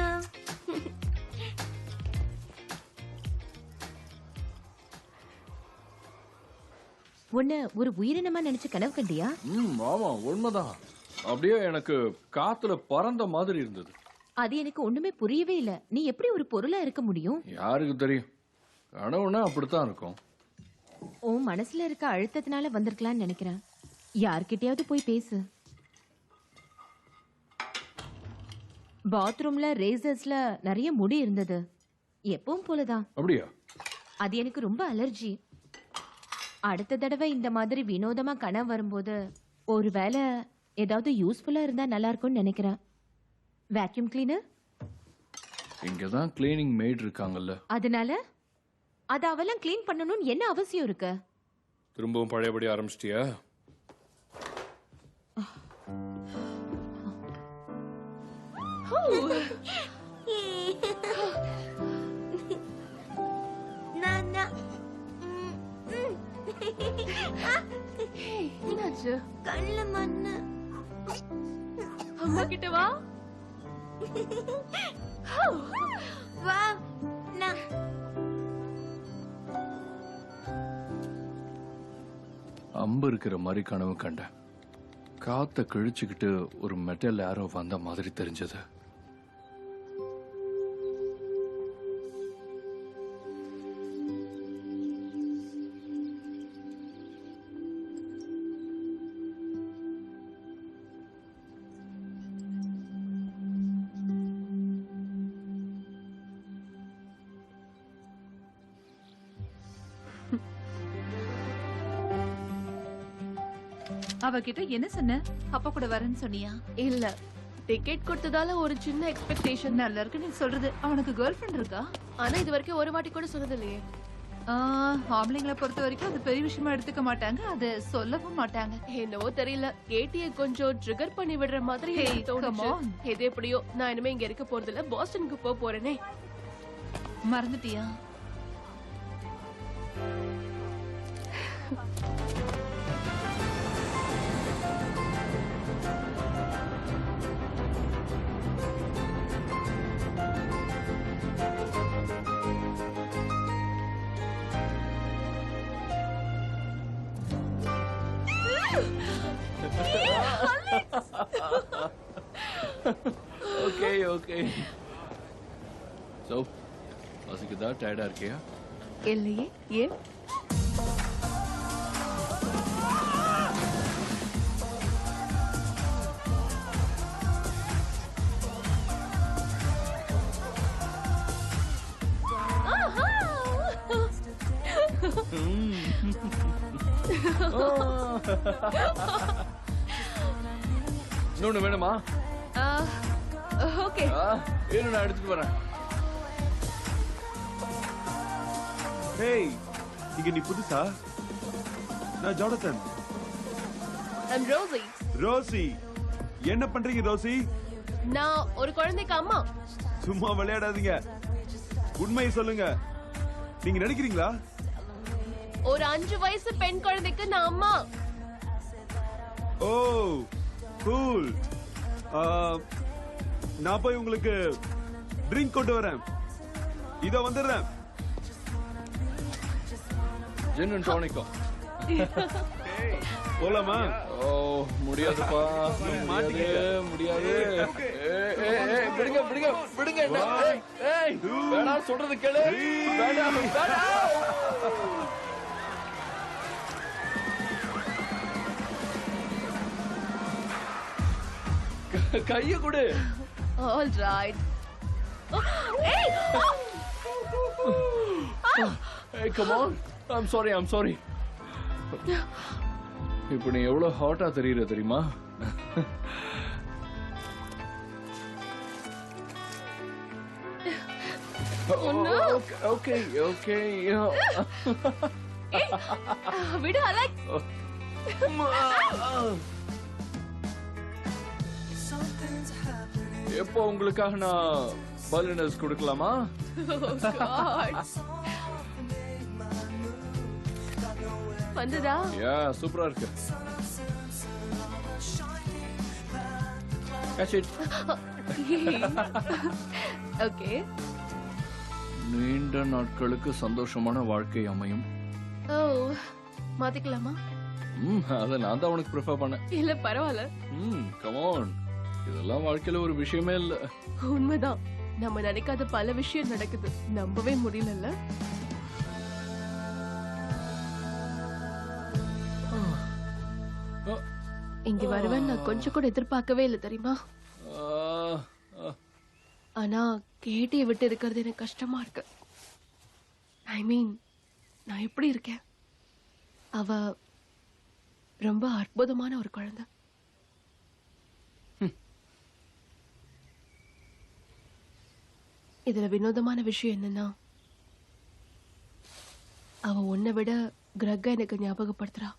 உன்னை ஒரு உயிரினமா நினைச்சு கனவு கண்டியா? ஆமா, உண்மைதான். அப்படியே எனக்கு காத்துல பறந்த மாதிரி இருந்தது. அது எனக்கு ஒண்ணுமே புரியவே இல்ல. நீ எப்படி ஒரு பொருளா இருக்க முடியும்? யாருக்கு தெரியும், கனவுனா அப்படித்தான் இருக்கும். உன் மனசுல இருக்க அழுத்தத்தினால வந்திருக்கலாம்னு நினைக்கிறேன். யார்கிட்டயாவது போய் பேசு. பாத்ரூம்ல ரேசர்ஸ்ல நிறைய முடி இருந்தது. எப்பவும் போலதான். அப்படியா? அது எனக்கு ரொம்ப அலர்ஜி. அடுத்த தடவை இந்த மாதிரி வினோதமா கனவு வரும்போது ஒருவேளை ஏதாவது யூஸ்ஃபுல்லா இருந்தா நல்லா இருக்கும்னு நினைக்கிறேன். வேக்யூம் கிளீனர் இங்கதான் கிளீனிங் மேட் இருக்காங்கல்ல. அதனால அது அவெல்லாம் கிளீன் பண்ணணும்னு என்ன அவசியம் இருக்கு? திரும்பவும் பழையபடி ஆரம்பிச்சிட்டியா? நானா என்னாச்சு? கண்ணுல மண்ணு. அம்மா கிட்ட வா. வா. நான் அம்பு இருக்கிற மாதிரி கனவு கண்டேன். காத்த கிழிச்சுக்கிட்டு ஒரு மெட்டல் ஏரோ வந்த மாதிரி தெரிஞ்சது. அவகிட்ட என்ன சொன்ன? அப்பா கூட வரேன்னு சொன்னியா? இல்ல, டிக்கெட் கொடுத்ததால ஒரு சின்ன எக்ஸ்பெக்டேஷன். நல்லா இருக்கு நீ சொல்றது. அவனுக்கு கேர்ள் ஃப்ரெண்ட் இருக்கா? ஆனா இது வரைக்கும் ஒரு வாட்டி கூட சொன்னது இல்லையே. ஆம்பளைங்களை பொறுத்த வரைக்கும் அது பெரிய விஷயமா எடுத்துக்க மாட்டாங்க, அது சொல்லவும் மாட்டாங்க. என்னவோ தெரியல, கேட்டிய கொஞ்சம் ட்ரிகர் பண்ணி விடுற மாதிரி Hey, எனக்கு தோணுச்சு. come on. எது எப்படியோ நான் இனிமே இங்க இருக்க போறது இல்ல, பாஸ்டனுக்கு போறேனே. மறந்துட்டியா? Okay okay. சோ பசிக்குதா? டயர்டா இருக்கியா? இல்லையே, ஏன்? இன்னொன்னு வேணுமா? ஓகே. நான் எடுத்துட்டு வரேன். ஹேய், இங்க நீ புதுசா? நான் ஜானதன். I'm Rosie. ரோசி, என்ன பண்றீங்க ரோசி? நான் ஒரு குழந்தைக்கு அம்மா. சும்மா விளையாடாதீங்க, உண்மையை சொல்லுங்க. நீங்க நினைக்கிறீங்களா? ஒரு 5 வயசு பெண் குழந்தைக்கு நான் அம்மா. ஓ கூல். நான் போய் உங்களுக்கு ட்ரிங்க் கொண்டு வரேன். இதோ வந்துடுறேன். ஜின் அண்ட் டானிக்கா போலாமா? ஓ முடியாதுப்பா, மாட்டிக்கிட்ட. முடியாது. விடுங்க விடுங்க விடுங்க. வேணாம், சொல்றது கேளு. வேண்டாம் வேண்டாம். கைய கொடு. All right. Hey! Hey, come on. I'm sorry, I'm sorry. இப்போ நீ எவ்வளவு ஹாட்டா தெரியுற தெரியுமா? Okay okay. விடு அலெக்ஸ். எப்போ உங்களுக்காக நான் பலூனஸ் கொடுக்கலாமா? வந்ததா? யா, சூப்பரா இருக்கு. Catch it. ஓகே. நீண்ட நாட்களுக்கு சந்தோஷமான வாழ்க்கை அமையும். ஓ, மாத்திக்கலாமா? அத நான் தான் உனக்கு ப்ரிஃபர் பண்ணேன். இல்ல பரவாயில்ல. கம் ஆன், இதெல்லாம் வாழ்க்கையில ஒரு விஷயமே இல்ல. உண்மைதான், நம்ம நினைக்காத பல விஷயம் நடக்குது, நம்பவே முடியல. இங்க வருவேன் நான் கொஞ்சம் கூட எதிர்பார்க்கவே இல்லை தெரியுமா? ஆனா கேட்டியை விட்டு இருக்கிறது எனக்கு கஷ்டமா இருக்கு. ஐ மீன், நான் எப்படி இருக்கேன்? அவ ரொம்ப அற்புதமான ஒரு குழந்தை. இதுல வினோதமான விஷயம் என்னன்னா, அவ உன்னை விட கிரக எனக்கு ஞாபகப்படுத்துறா.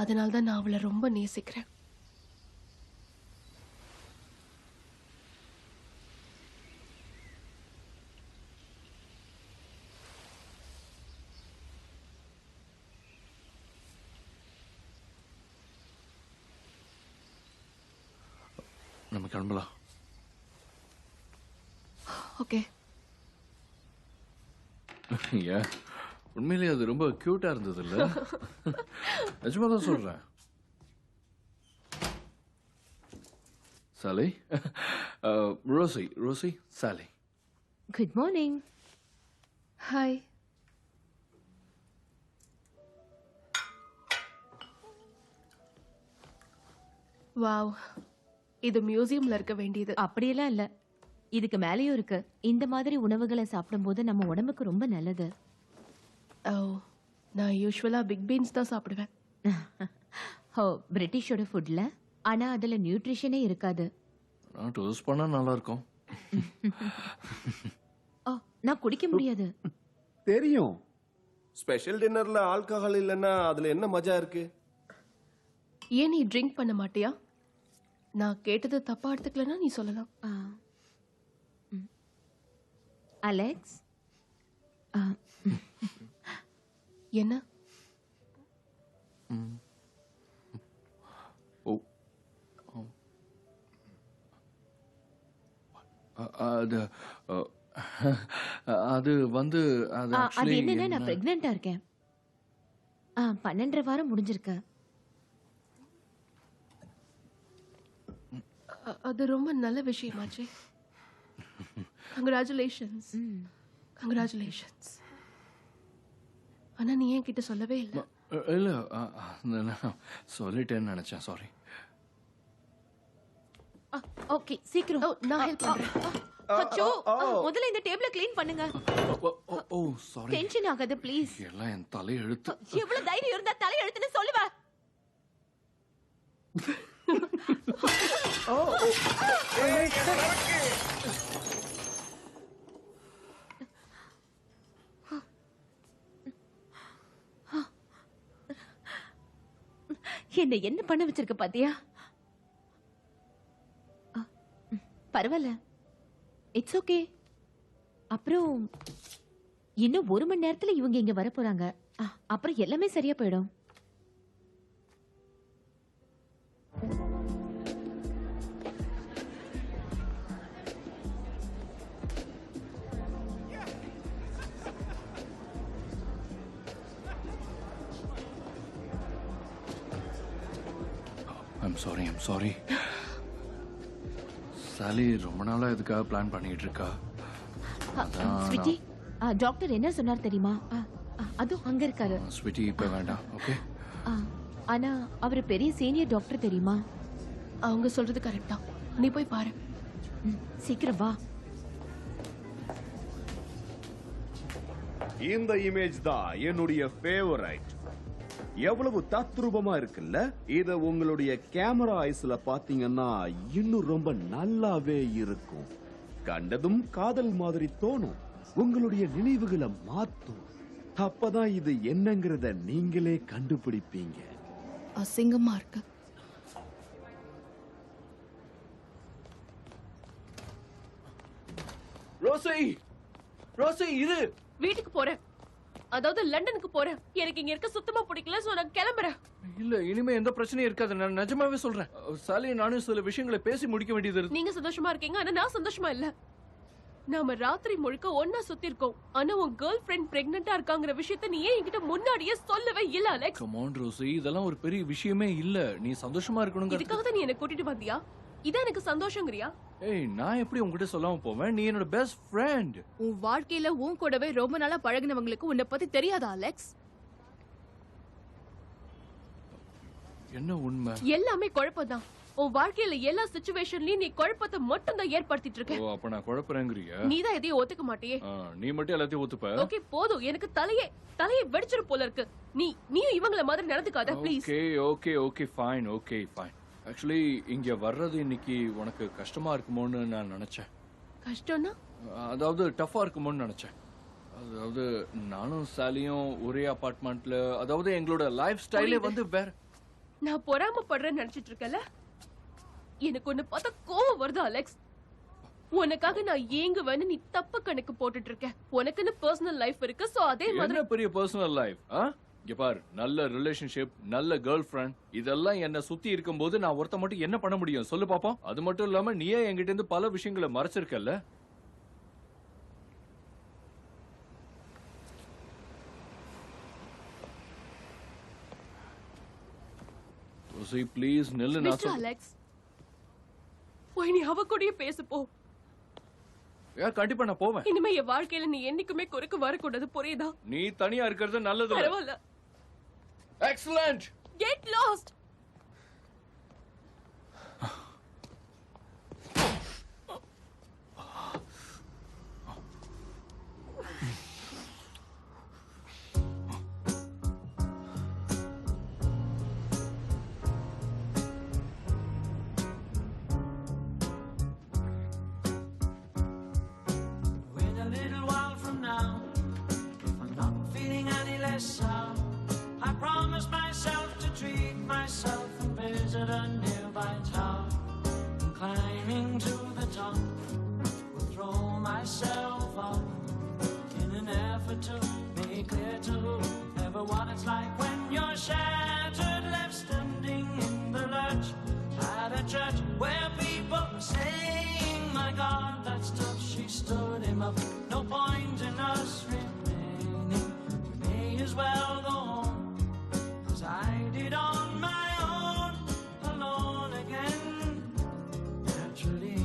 அதனால்தான் நான் அவளை ரொம்ப நேசிக்கிறேன். நம்ம கிளம்பலாம். ஓகே. உண்மையிலேயே அது ரொம்ப கியூட்டா இருந்தது இல்ல? நிஜமா தான் சொல்றேன். Sally Rosie Sally. Good morning. Hi. Wow, இது மியூசியம்ல இருக்க வேண்டியது. அப்படியெல்லாம் இல்ல, இதுக்கு மேலேயும் இருக்கு. இந்த மாதிரி உணவுகளை சாப்பிடும்போது நம்ம உடம்புக்கு ரொம்ப நல்லது. ஓ, நான் யூஸ்வலா பிக் பீன்ஸ் தான் சாப்பிடுவேன். ஓ, பிரிட்டிஷோட ஃபுட்ல. ஆனா அதுல நியூட்ரிஷனே இருக்காது. நான் டோஸ்ட் பண்ணா நல்லா இருக்கும். ஓ, நான் குடிக்க முடியாது. தெரியும். ஸ்பெஷல் டின்னர்ல ஆல்கஹால் இல்லைன்னா அதுல என்ன மஜா இருக்கு? ஏன் நீ ட்ரிங்க் பண்ண மாட்டியா? நான் கேட்டது தப்பா எடுத்துக்கலன்னா நீ சொல்லலாம். அலெக்ஸ், என்ன? ஓ, அது அது வந்து அது அது actually என்னன்னா நான் என்ன- பிரெக்னெண்டா இருக்கேன். 12 வாரம் முடிஞ்சிருக்கு. அது ரொம்ப நல்ல விஷயமாச்சு. கங்க்ராச்சுலேஷன்ஸ். கங்க்ராச்சுலேஷன்ஸ். ஆனா நீ ஏன் கிட்ட சொல்லவே இல்லை? இல்ல நான் சொல்லிட்டேன்னு நினைச்சேன். சாரி. ஓகே, சீக்கிரம். நான் ஹெல்ப் பண்றேன். அச்சோ, முதல்ல இந்த டேபிள க்ளீன் பண்ணுங்க. ஓ சாரி. டென்ஷன் ஆகாத ப்ளீஸ். எல்லாம் என் தலையெழுத்து. எவ்வளவு தைரியம் இருந்தா தலை எழுத்துன்னு சொல்லுவ. என்ன என்ன பண்ண வச்சிருக்க பாத்தியா? பரவாயில்ல, இட்ஸ் ஓகே. அப்புறம் இன்னும் 1 மணி நேரத்துல இவங்க இங்க வர போறாங்க. அப்புறம் எல்லாமே சரியா போயிடும். I'm sorry. சாலி ரொம்ப நாளா இதுக்காக பிளான் பண்ணிட்டு இருக்கா. ஸ்வீட்டி, டாக்டர் என்ன சொன்னார் தெரியுமா? அதுவும் அங்க இருக்காரு. ஸ்வீட்டி இப்ப வேண்டாம். ஓகே. ஆனா அவர் பெரிய சீனியர் டாக்டர் தெரியுமா? அவங்க சொல்றது கரெக்ட் தான். நீ போய் பாரு. சீக்கிரம் வா. இந்த இமேஜ் தான் என்னுடைய ஃபேவரைட். எவ்வளவு தத்ரூபமா இருக்குல்ல? இத உங்களுடைய கேமரா ஐஸ்ல பாத்தீங்கன்னா இன்னும் ரொம்ப நல்லாவே இருக்கும். கண்டதும் காதல் மாதிரி தோணும். உங்களுடைய நினைவுகளை மாத்தும். அப்பதான் இது என்னங்கறத நீங்களே கண்டுபிடிப்பீங்க. அசிங்கமா இருக்கு. ரோசி இரு. வீட்டுக்கு போறேன். அதாவது லண்டனுக்கு போறேன். எனக்கு இங்க இருக்க சுத்தமா பிடிக்கல, சோ நான் கிளம்புறேன். இல்ல, இனிமே எந்த பிரச்சனையும் இருக்காது. நான் நிஜமாவே சொல்றேன். சாலி நானும் சில விஷயங்களை பேசி முடிக்க வேண்டியது இருக்கு. நீங்க சந்தோஷமா இருக்கீங்க, ஆனா நான் சந்தோஷமா இல்ல. நாம ராத்திரி முழுக்க ஒன்னா சுத்தி இருக்கோம். ஆனா உன் கேர்ள் ஃப்ரெண்ட் பிரெக்னெண்டா இருக்காங்கற விஷயத்தை நீ ஏன் என்கிட்ட முன்னாடியே சொல்லவே இல்ல அலெக்ஸ்? கம் ஆன் ரோசி, இதெல்லாம் ஒரு பெரிய விஷயமே இல்ல. நீ சந்தோஷமா இருக்கணும்ங்க. இதுக்காக தான் நீ என்ன கூட்டிட்டு வந்தியா? இதான் எனக்கு சந்தோஷங்கறியா? ஏய், நான் எப்படி உன்கிட்ட சொல்லாம போவேன்? நீ என்னோட பெஸ்ட் ஃப்ரெண்ட். உன் வாழ்க்கையில உன் கூடவே ரொம்ப நாளா பழகினவங்களுக்கு உன்னை பத்தி தெரியாதா அலெக்ஸ்? என்ன உண்மை? எல்லாமே குழப்பம்தான். உன் வாழ்க்கையில எல்லா சிச்சுவேஷன்லயும் நீ குழப்பத்தை மட்டும் தான் ஏற்படுத்திட்டு இருக்க. ஓ, அப்ப நான் குழப்பறேங்கறியா? நீ தான் எதையும் ஒத்துக்க மாட்டியே. நீ மட்டும் எல்லாத்தையும் ஒத்துப்ப. ஓகே, போதும். எனக்கு தலையே வெடிச்சிரும் போல இருக்கு. நீயும் இவங்கள மாதிரி நடந்துக்காத ப்ளீஸ். Okay fine. ஆக்சுவலி இங்க வர்றது இன்னைக்கு உனக்கு கஷ்டமா இருக்குமோன்னு நான் நினைச்சேன். கஷ்டம்னா? அதாவது டஃபா இருக்குமோன்னு நினைச்சேன். அதாவது நானும் சாலியும் ஒரே அபார்ட்மெண்ட்ல, அதாவது எங்களோட லைஃப் ஸ்டைலே வந்து வேற. நான் பொறாமப்படுறேன்னு நினைச்சிட்டு இருக்கல? எனக்கு ஒண்ணு பார்த்தா கோவம் வருது அலெக்ஸ். உனக்காக நான் ஏங்குவேன்னு நீ தப்பு கணக்கு போட்டுட்டு இருக்க. உனக்குன்னு பர்சனல் லைஃப் இருக்கு, சோ அதே மாதிரி என்ன பெரிய பர்சனல் லைஃப்? இங்க பாரு, நல்ல ரிலேஷன்ஷிப், நல்ல கேர்ள் ஃப்ரெண்ட், இதெல்லாம் என்ன சுத்தி இருக்கும்போது நான் ஒருத்த மட்டும் என்ன பண்ண முடியும் சொல்லு பாப்போம். அது மட்டும் இல்லாம நீயே என்கிட்ட இருந்து பல விஷயங்களை மறைச்சிருக்கல. ப்ளீஸ் நில்லு. நான் மிஸ்டர் அலெக்ஸ், போய் நீ அவ கூடயே பேசு போ. கண்டிப்பா நான் போவேன். இனிமே என் வாழ்க்கையில நீ என்னைக்குமே குறுக்கு வரக்கூடாது, புரியுதா? நீ தனியா இருக்கிறது நல்லது. பரவாயில்ல. Excellent. Get lost. I promise myself to treat myself and visit a nearby tower. Climbing to the top, will throw myself up in an effort to make clear to whoever what it's like when you're shattered, left standing in the lurch at a church where people were saying, "My God, that stuff." She stood him up. No point in us remaining. We may as well go home, 'cause I did on my own, alone again. Naturally,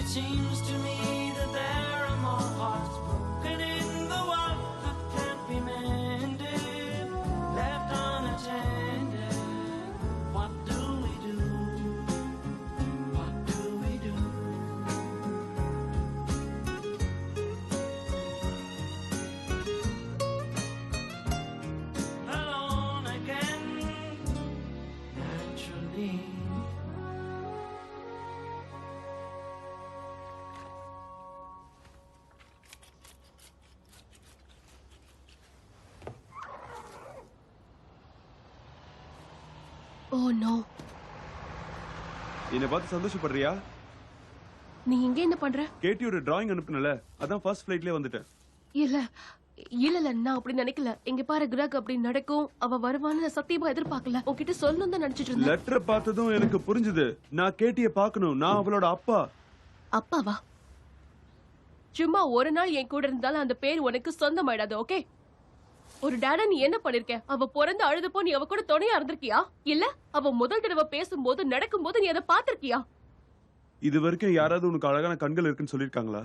it seems to me that there are more hearts broken in the world that can't be mended, left unattended. What do we do? What do we do? Alone again, naturally. Oh no. என்னை பார்த்து சந்தோஷப்படுறியா? நீ இங்க என்ன பண்ற? கேட்டியோட drawing அனுப்புனல, அதான் first ஃளைட்லயே வந்துட்டேன். இல்ல இல்ல நான் அப்படி நினைக்கல. இங்க பாரு கிரக், அப்படி நடக்கும், அவ வருவான்னு நான் சத்தியமா எதிர்பார்க்கல. உன்கிட்ட சொல்லணும் தான் நினைச்சிட்டு இருந்தேன். லெட்டர் பார்த்ததும் எனக்கு புரிஞ்சுது. நான் கேட்டிய பார்க்கணும். நான் அவளோட அப்பா. அப்பாவா? சும்மா ஒரு நாள் என் கூட இருந்தாலும் அந்த பேர் உனக்கு சொந்தமாயிடாது, ஓகே? ஒரு டேடா நீ என்ன பண்ணிருக்க? அவ பிறந்து அழுதப்போ நீ அவ கூட துணையா இருந்திருக்கியா? இல்ல அவ முதல் தடவை பேசும்போது நடக்கும்போது நீ அதை பார்த்திருக்கியா? இது வரைக்கும் யாராவது உனக்கு அழகான கண்கள் இருக்குன்னு சொல்லிருக்காங்களா?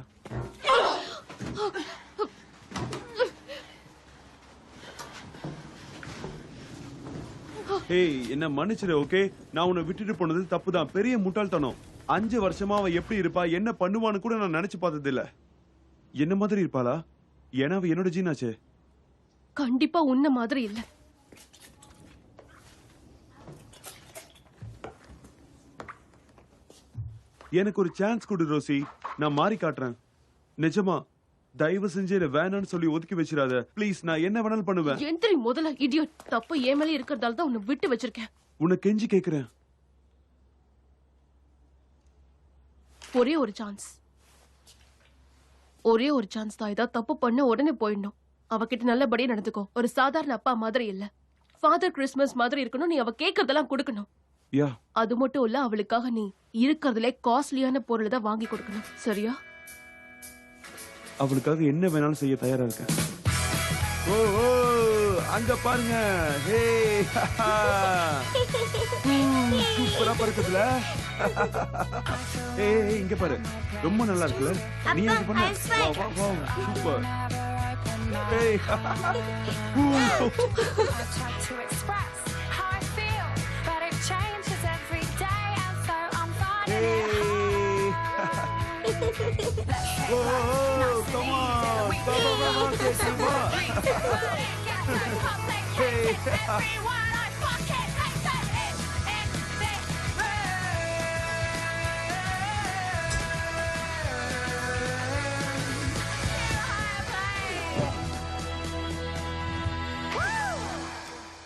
ஏய், என்ன மன்னிச்சிரு, ஓகே? நான் உன்னை விட்டுட்டு போனது தப்புதான், பெரிய முட்டாள்தனம். 5 வருஷமா அவ எப்படி இருப்பா, என்ன பண்ணுவான்னு கூட நான் நினைச்சு பார்த்தது இல்ல. என்ன மாதிரி இருப்பாளா? ஏன்னா அவ என்னோட ஜீனாச்சே. கண்டிப்பா உன்ன மாதிரி இல்ல. எனக்கு ஒரு சான்ஸ் கொடு ரோசி, நான் மாறி காட்டுறேன். நிஜமா, தயவு செஞ்சு என்ன வேணான்னு சொல்லி ஒதுக்கி வச்சிடாத ப்ளீஸ். நான் என்ன வேணாலும் பண்ணுவேன். எந்திரி முதல்ல, இடியட். தப்பு ஏன் மேல இருக்கிறதால தான் உன்னை விட்டு வச்சிருக்கேன். உன்னை கெஞ்சி கேக்குறேன். ஒரே ஒரு சான்ஸ், ஒரே ஒரு சான்ஸ் தான். ஏதாவது தப்பு பண்ண உடனே போயிடணும். அவகிட்ட நல்லபடியா நடந்துக்கோ. ஒரு சாதாரண அப்பா மாதிரி இல்ல, ஃபாதர் கிறிஸ்மஸ் மாதிரி இருக்கணும். நீ அவ கேக்குறதெல்லாம் கொடுக்கணும். யா, அது மட்டும் இல்ல, அவளுக்காக நீ இருக்கிறதுல காஸ்ட்லியான பொருளை தான் வாங்கி கொடுக்கணும், சரியா? அவளுக்காக என்ன வேணாலும் செய்ய தயாரா இருக்கேன். ஓ ஓ, அங்க பாருங்க. ஹே, சூப்பரா பறக்குதுல. ஏய், இங்க பாரு, ரொம்ப நல்லா இருக்குல்ல? நீ என்ன பண்ண? வா வா வா, சூப்பர். ஏய், oh, come on. Come on, come on. Hey.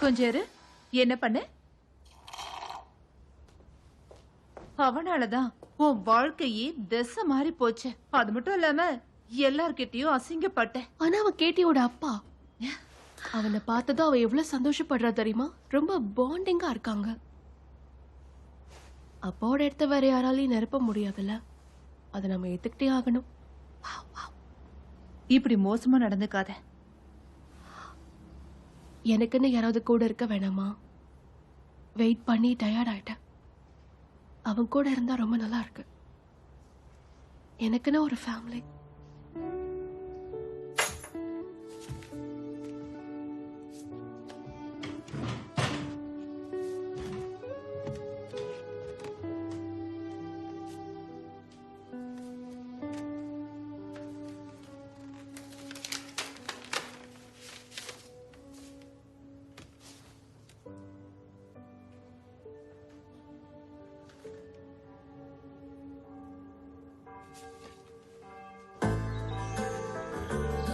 கொஞ்சம் இரு. என்ன பண்ண? அவனாலதான் உன் வாழ்க்கையே திசை மாறி போச்சு. அது மட்டும் இல்லாம எல்லார்கிட்டயும் அசிங்கப்பட்ட. ஆனா அவன் கேட்டியோட அப்பா. அவனை பார்த்ததும் அவ எவ்வளவு சந்தோஷப்படுறா தெரியுமா? ரொம்ப பாண்டிங்கா இருக்காங்க. அப்பாவோட இடத்த வேற யாராலையும் நிரப்ப முடியாதுல்ல, அதை நம்ம ஏத்துக்கிட்டே ஆகணும். இப்படி மோசமா நடந்துக்காத. எனக்குன்னு யாராவது கூட இருக்க வேணாமா? வெயிட் பண்ணி டயர்ட் ஆயிட்டேன். அவன் கூட இருந்தா ரொம்ப நல்லா இருக்கு. எனக்குன்னு ஒரு ஃபேமிலி.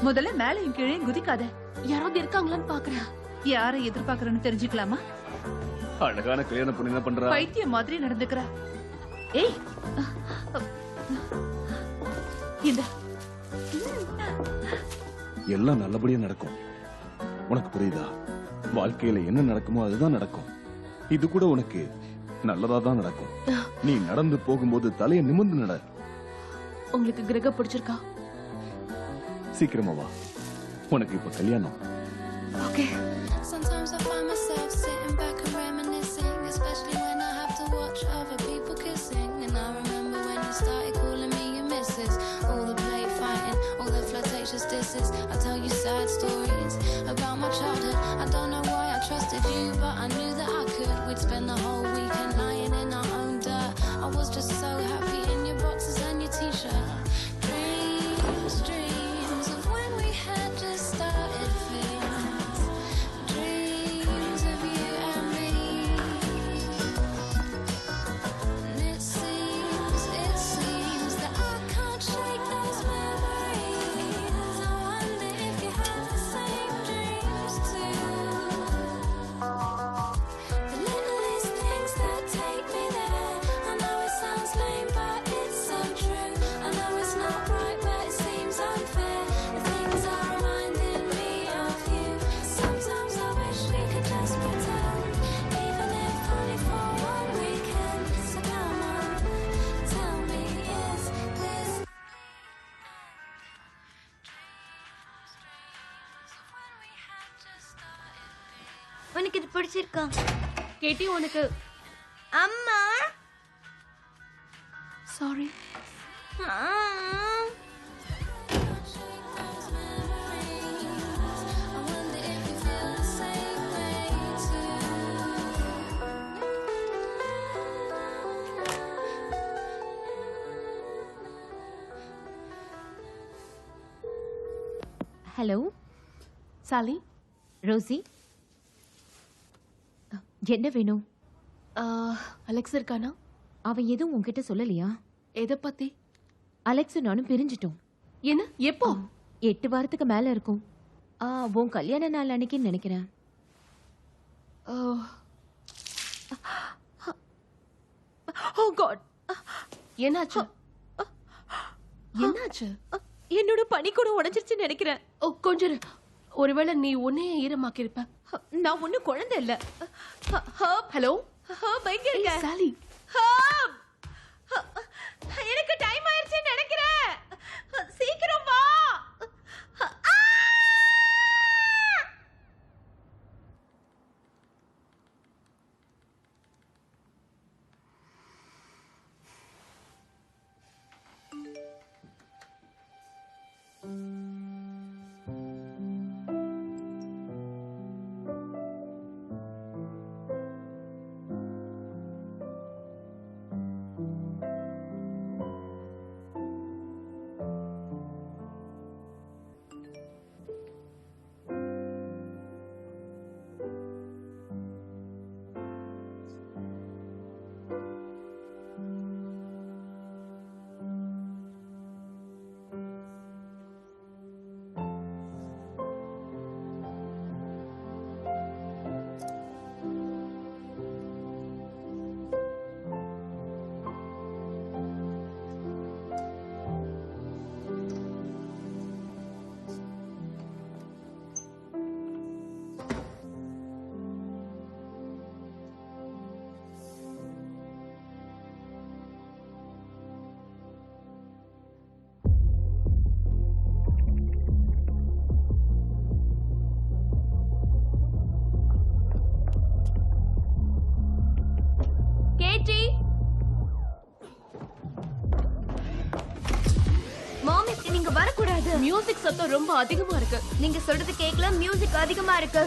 முதல்ல மேலையும் கீழே குதிக்காத. யாராவது இருக்காங்களான்னு பாக்குறேன். யாரை எதிர்பார்க்கறன்னு தெரிஞ்சுக்கலாமா? அழகான கல்யாண பொண்ணு என்ன பண்றா? பைத்தியம் மாதிரி நடந்துக்கிறா. ஏய், இந்த எல்லாம் நல்லபடியா நடக்கும். உனக்கு புரியுதா? வாழ்க்கையில என்ன நடக்குமோ அதுதான் நடக்கும். இது கூட உனக்கு நல்லதா தான் நடக்கும். நீ நடந்து போகும்போது தலையை நிமிர்ந்து நட. உங்களுக்கு கிரக பிடிச்சிருக்கா? சீக்கிரமா வா, உனக்கு இப்ப கல்யாணம். Okay. Sometimes I find myself sitting back and reminiscing, especially when I have to watch other people kissing. And I remember when you started calling me your missus. All the play fighting, all the flirtatious disses. I tell you sad stories about my childhood. I don't know why I trusted you, but I knew that I could. We'd spend the whole weekend lying in our own dirt. I was just so happy in your boxes and your t-shirt. Dreams, dreams of when we had just started things. Dreams of you and me. And it seems that I can't shake those memories. I wonder if you have the same dreams too. The littlest things that take me there. I know it sounds lame, but it's so true. I know it's not right, but it seems unfair. The things are reminding me of you. Sometimes I wish we could just pretend, even if only for one weekend. So come on, tell me, is this? உனக்கு இது பிடிச்சிருக்கா? Katie உனக்கு அம்மா sorry. I wonder if you feel the same way too. Hello Sally, Rosie, என்ன வேணும்? Alex இருக்கானா? அவன் எதுவும் உன்கிட்ட சொல்லலையா? எதை பத்தி? அலெக்ஸ் நானும் பிரிஞ்சிட்டோம். என்ன? எப்போ? 8 வாரத்துக்கு மேல இருக்கும். உன் கல்யாண நாள் அன்னைக்குன்னு நினைக்கிறேன். ஓ காட், என்னாச்சு? என்னாச்சு? என்னோட பனி கூட உடைஞ்சிருச்சுன்னு நினைக்கிறேன். ஓ கொஞ்சம் இரு. ஒருவேளை நீ உன்னையே ஈரமாக்கி இருப்ப. நான் ஒன்னும் குழந்தை இல்ல. ஹலோ, எங்க இருக்க? சாலி, எனக்கு டைம் ஆயிருச்சுன்னு நினைக்கிறேன். சீக்கிரம் வா. இது மியூசிக் சத்தம் ரொம்ப அதிகமா இருக்கு. நீங்க சொல்றது கேக்கல, மியூசிக் அதிகமா இருக்கு.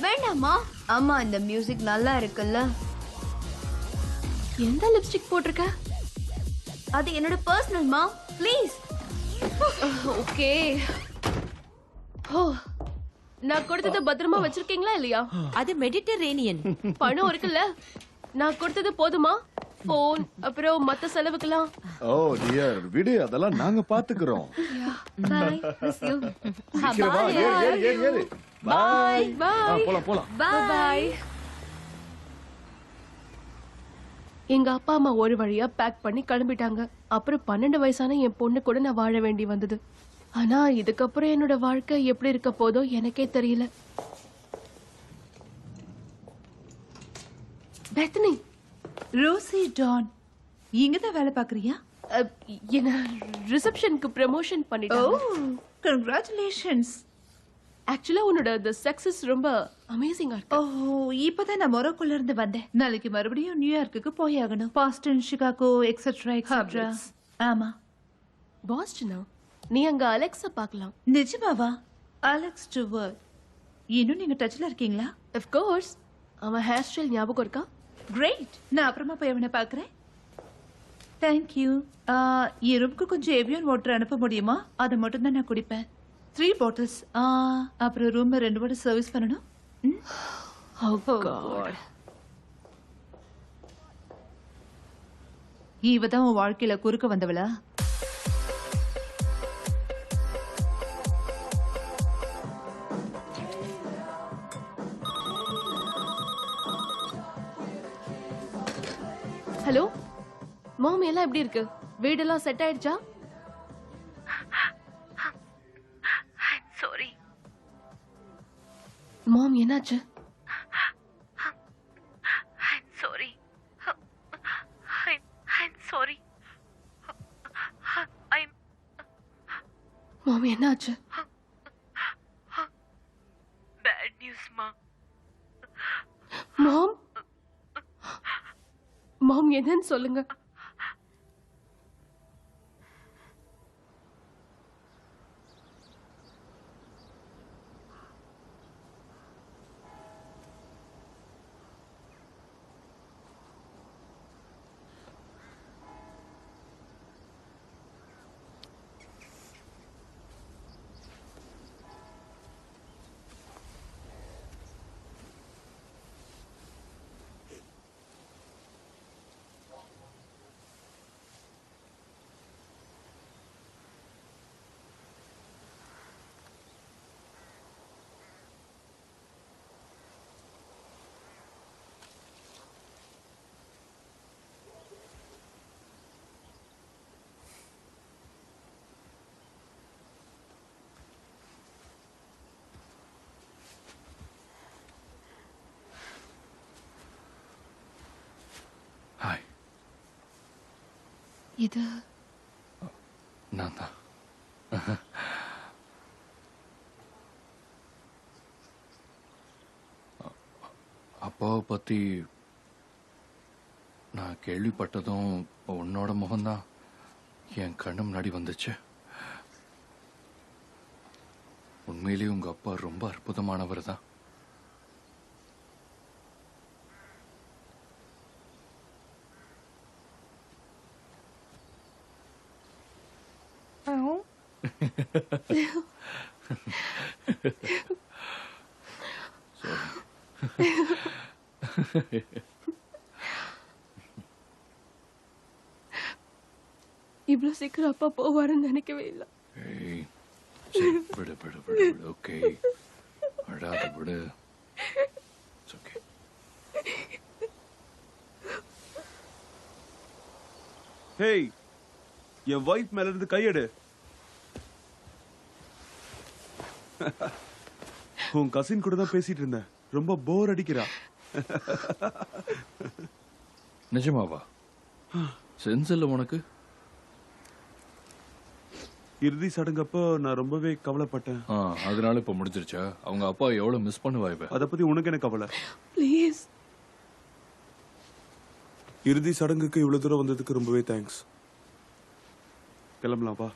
வேண்டாமா? அம்மா இந்த மியூசிக் நல்லா இருக்குல்ல. எந்த லிப்ஸ்டிக் போட்டிருக்க? அது என்னோட பர்சனல் மா, ப்ளீஸ். ஓகே. ஓ, நான் கொடுத்தது பத்திரமா வச்சிருக்கீங்களா இல்லையா? அது மெடிட்டரேனியன். பணம் இருக்குல்ல? நான் கொடுத்தது போதுமா? போன் அப்புறம் மத்த செலவுக்கெல்லாம். ஓ டியர், விடு, அதெல்லாம் நாங்க பாத்துக்கிறோம். Bye, miss you. சீக்கிரம் வா, ஏறு. Bye bye. போலாம். பை. எங்க அப்பா அம்மா ஒரு வழியா பேக் பண்ணி கிளம்பிட்டாங்க. அப்புறம் 12 வயசான என் பொண்ணு கூட நான் வாழ வேண்டி வந்தது. ஆனா இதுக்கப்புறம் என்னோட வாழ்க்கை எப்படி இருக்க போதோ எனக்கே தெரியல. பெத்தனி, ரோசி டான் இங்கதான் வேலை பாக்குறியா? என்ன ரிசப்ஷனுக்கு ப்ரமோஷன் பண்ணிட்டாங்க. கங்க்ராச்சுலேஷன்ஸ். ஆக்சுவலா உன்னோட the success ரொம்ப அமேசிங்கா இருக்கு. ஓ, இப்பதான் நான் மொரோக்கோல இருந்து வந்தேன். நாளைக்கு மறுபடியும் நியூயார்க்குக்கு போய் ஆகணும். Boston, Chicago, etcetera etcetera. ஆமா. பாஸ்டனா? நீ அங்க அலெக்ஸா பார்க்கலாம். நிஜமாவா? Alex toward. இன்னும் நீங்க டச்ல இருக்கீங்களா? Of course. அவன் ஹேர் ஸ்டைல் ஞாபகம் இருக்கா? கிரேட். நான் அப்புறமா போய் அவனை பாக்குறேன். தேங்க்யூ. என் ரூமுக்கு கொஞ்சம் எவியன் வாட்டர் அனுப்ப முடியுமா? அதை மட்டும் தான் நான் குடிப்பேன். 3 bottles. அப்புறம் ரூம் 2 வாட்டி சர்வீஸ் பண்ணணும். Oh God. இவதான் உன் வாழ்க்கையில குறுக்க வந்தவளா? ஹலோ மாம், எல்லாம் எப்படி இருக்கு? வீடெல்லாம் செட் ஆயிடுச்சா? சாரி. மாம், என்னாச்சு? சாரி. I'm sorry. மாம், என்னாச்சு? Bad news, ma. மாம், மாம் என்னன்னு சொல்லுங்க. ஹாய். இது நான் தான். அப்பாவை பத்தி நான் கேள்விப்பட்டதும் உன்னோட முகம்தான் என் கண்ணு முன்னாடி வந்துச்சு. உண்மையிலேயே உங்க அப்பா ரொம்ப அற்புதமானவர் தான். இவ்வளவு சீக்கிரம் அப்பா போவாருன்னு நினைக்கவே இல்லை. ஏய், சரி, விடு விடு விடு விடு. ஓகே, அழாத விடு. It's okay. Hey, N wife மேல இருந்து கையெடு. உன் கசின் கூட தான் பேசிட்டு இருந்தேன். ரொம்ப போர் அடிக்கிறா. நிஜமாவா? சென்ஸ் இல்ல உனக்கு? இறுதி சடங்கப்போ நான் ரொம்பவே கவலைப்பட்டேன். அதனால இப்ப முடிஞ்சிருச்சா? அவங்க அப்பா எவ்வளவு மிஸ் பண்ணுவா இவ? அத பத்தி உனக்கு என்ன கவலை? ப்ளீஸ். இறுதி சடங்குக்கு இவ்வளவு தூரம் வந்ததுக்கு ரொம்பவே தேங்க்ஸ். கிளம்பலாம் வா.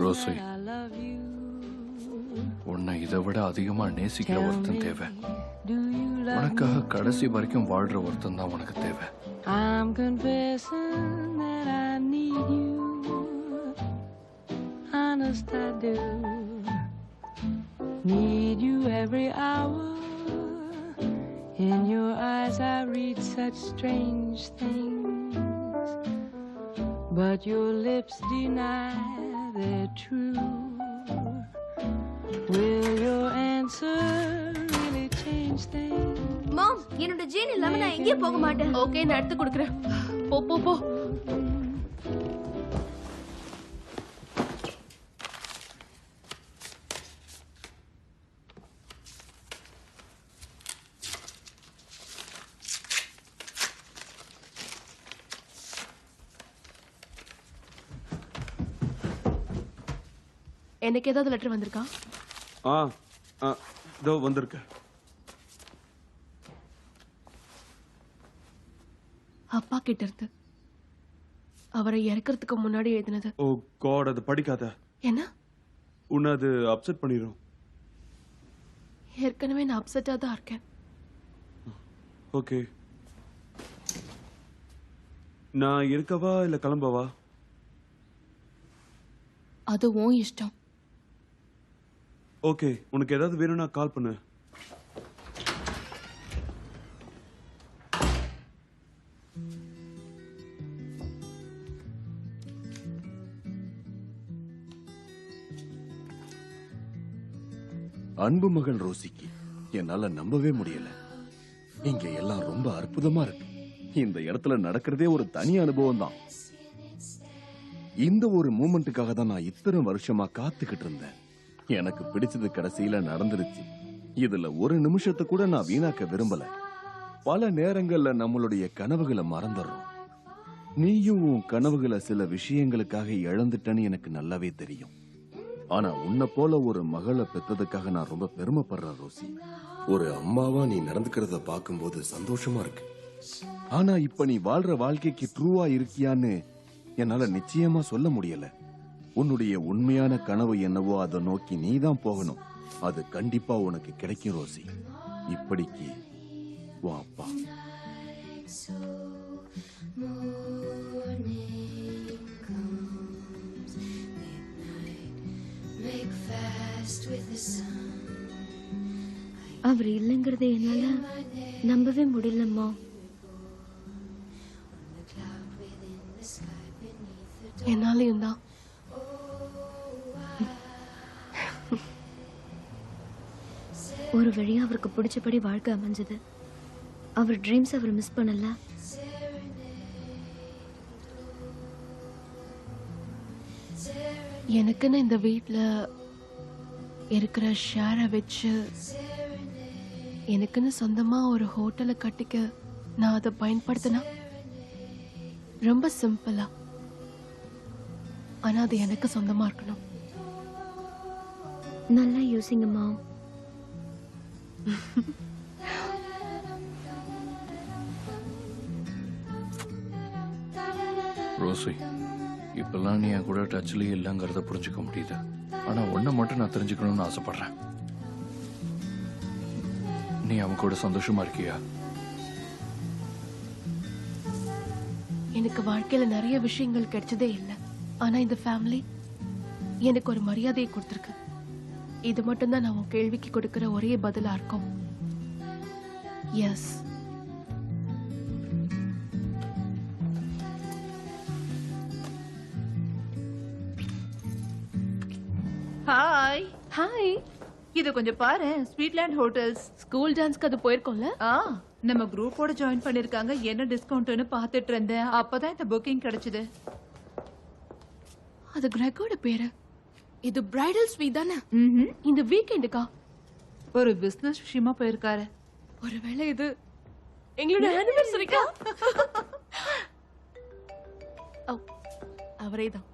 ரோசி, உன்னை இதை விட அதிகமா நேசிக்கிற ஒருத்தன் தேவை. உனக்காக கடைசி வரைக்கும் வாழ்ற ஒருத்தன் தான் உனக்கு தேவை. I'm confessing that I need you. Honest I do. Need you every hour. In your eyes I read such strange things. But your lips deny they're true. Will your answer really change things? மாம், என்னோட gene இல்லாம நான் எங்கேயும் போக மாட்டேன். Okay, நான் எடுத்து கொடுக்குறேன். போ போ போ. எனக்கு ஏதாவது லெட்டர் வந்திருக்கா? இதோ வந்திருக்கு. அப்பா கிட்ட இருந்து. அவரை இறக்கிறதுக்கு முன்னாடி எழுதினது. ஓ காட், அது படிக்காத. என்ன? உன்னை அது அப்செட் பண்ணிரும். ஏற்கனவே நான் அப்செட்டா தான் இருக்கேன். ஓகே, நான் இருக்கவா இல்ல கிளம்பவா? அது உன் இஷ்டம். ஓகே, உனக்கு ஏதாவது வேணும்னா கால் பண்ணு. அன்பு மகள் ரோசிக்கு என்னால நம்பவே முடியல. இங்க எல்லாம் ரொம்ப அற்புதமா இருக்கு. இந்த இடத்துல நடக்கிறதே ஒரு தனி அனுபவம் தான். இந்த ஒரு மூமெண்ட்டுக்காக தான் நான் இத்தனை வருஷமா காத்துக்கிட்டு இருந்தேன். எனக்கு பிடிச்சது கடைசியில நடந்துருச்சு. இதுல ஒரு நிமிஷத்தை கூட நான் வீணாக்க விரும்பல. பல நேரங்கள்ல நம்மளுடைய கனவுகளை மறந்துடுறோம். நீயும் உன் கனவுகளை சில விஷயங்களுக்காக இழந்துட்டேன்னு எனக்கு நல்லாவே தெரியும். ஆனா உன்னை போல ஒரு மகளை பெற்றதுக்காக நான் ரொம்ப பெருமைப்படுறேன் ரோசி. ஒரு அம்மாவா நீ நடந்துக்கிறத பார்க்கும்போது சந்தோஷமா இருக்கு. ஆனா இப்ப நீ வாழ்ற வாழ்க்கைக்கு ட்ரூவா இருக்கியான்னு என்னால நிச்சயமா சொல்ல முடியல. உன்னுடைய உண்மையான கனவு என்னவோ அதை நோக்கி நீ தான் போகணும். அது கண்டிப்பா உனக்கு கிடைக்கும் ரோசி. இப்படிக்கு உன் அப்பா. அவர் இல்லைங்கிறத என்னால நம்பவே முடியலம்மா. என்னாலையும் தான். ஒரு வழியா அவருக்கு பிடிச்சபடி வாழ்க்கை அமைஞ்சது. அவர் ட்ரீம்ஸ் அவர் மிஸ் பண்ணல. எனக்குன்னு இந்த வீட்ல இருக்கிற ஷேரை வச்சு எனக்குன்னு சொந்தமா ஒரு ஹோட்டலை கட்டிக்க நான் அதை பயன்படுத்தினா ரொம்ப சிம்பிளா. ஆனா அது எனக்கு சொந்தமா இருக்கணும். நல்லா யோசிங்கம்மா. ரோசி, இப்பெல்லாம் நீ என் கூட டச்லயே இல்லைங்கிறத புரிஞ்சுக்க முடியுது. ஆனா ஒன்ன மட்டும் நான் தெரிஞ்சுக்கணும்னு ஆசைப்படுறேன். நீ அவன் கூட சந்தோஷமா இருக்கியா? எனக்கு வாழ்க்கையில நிறைய விஷயங்கள் கிடைச்சதே இல்லை. ஆனா இந்த ஃபேமிலி எனக்கு ஒரு மரியாதையை கொடுத்திருக்கு. இது மட்டும்தான் நான் உன் கேள்விக்கு கொடுக்கிற ஒரே பதிலா இருக்கும். எஸ். ஹாய். ஹாய். இது கொஞ்சம் பாரு. ஸ்வீட்லேண்ட் ஹோட்டல்ஸ். ஸ்கூல் டான்ஸ்க்கு அது போயிருக்கோம்ல? நம்ம குரூப்போட ஜாயின் பண்ணிருக்காங்க. என்ன டிஸ்கவுண்ட்னு பார்த்துட்டு இருந்தேன். அப்பதான் இந்த புக்கிங் கிடைச்சது. அது கிரெகோட பேரு. இது பிரைடல் ஸ்வீட் தானே? இந்த வீக்கெண்டுக்கா? ஒரு பிசினஸ் விஷயமா போயிருக்காரு. ஒருவேளை இது எங்களோட ஆனிவர்சரிக்கா? அவரே தான்.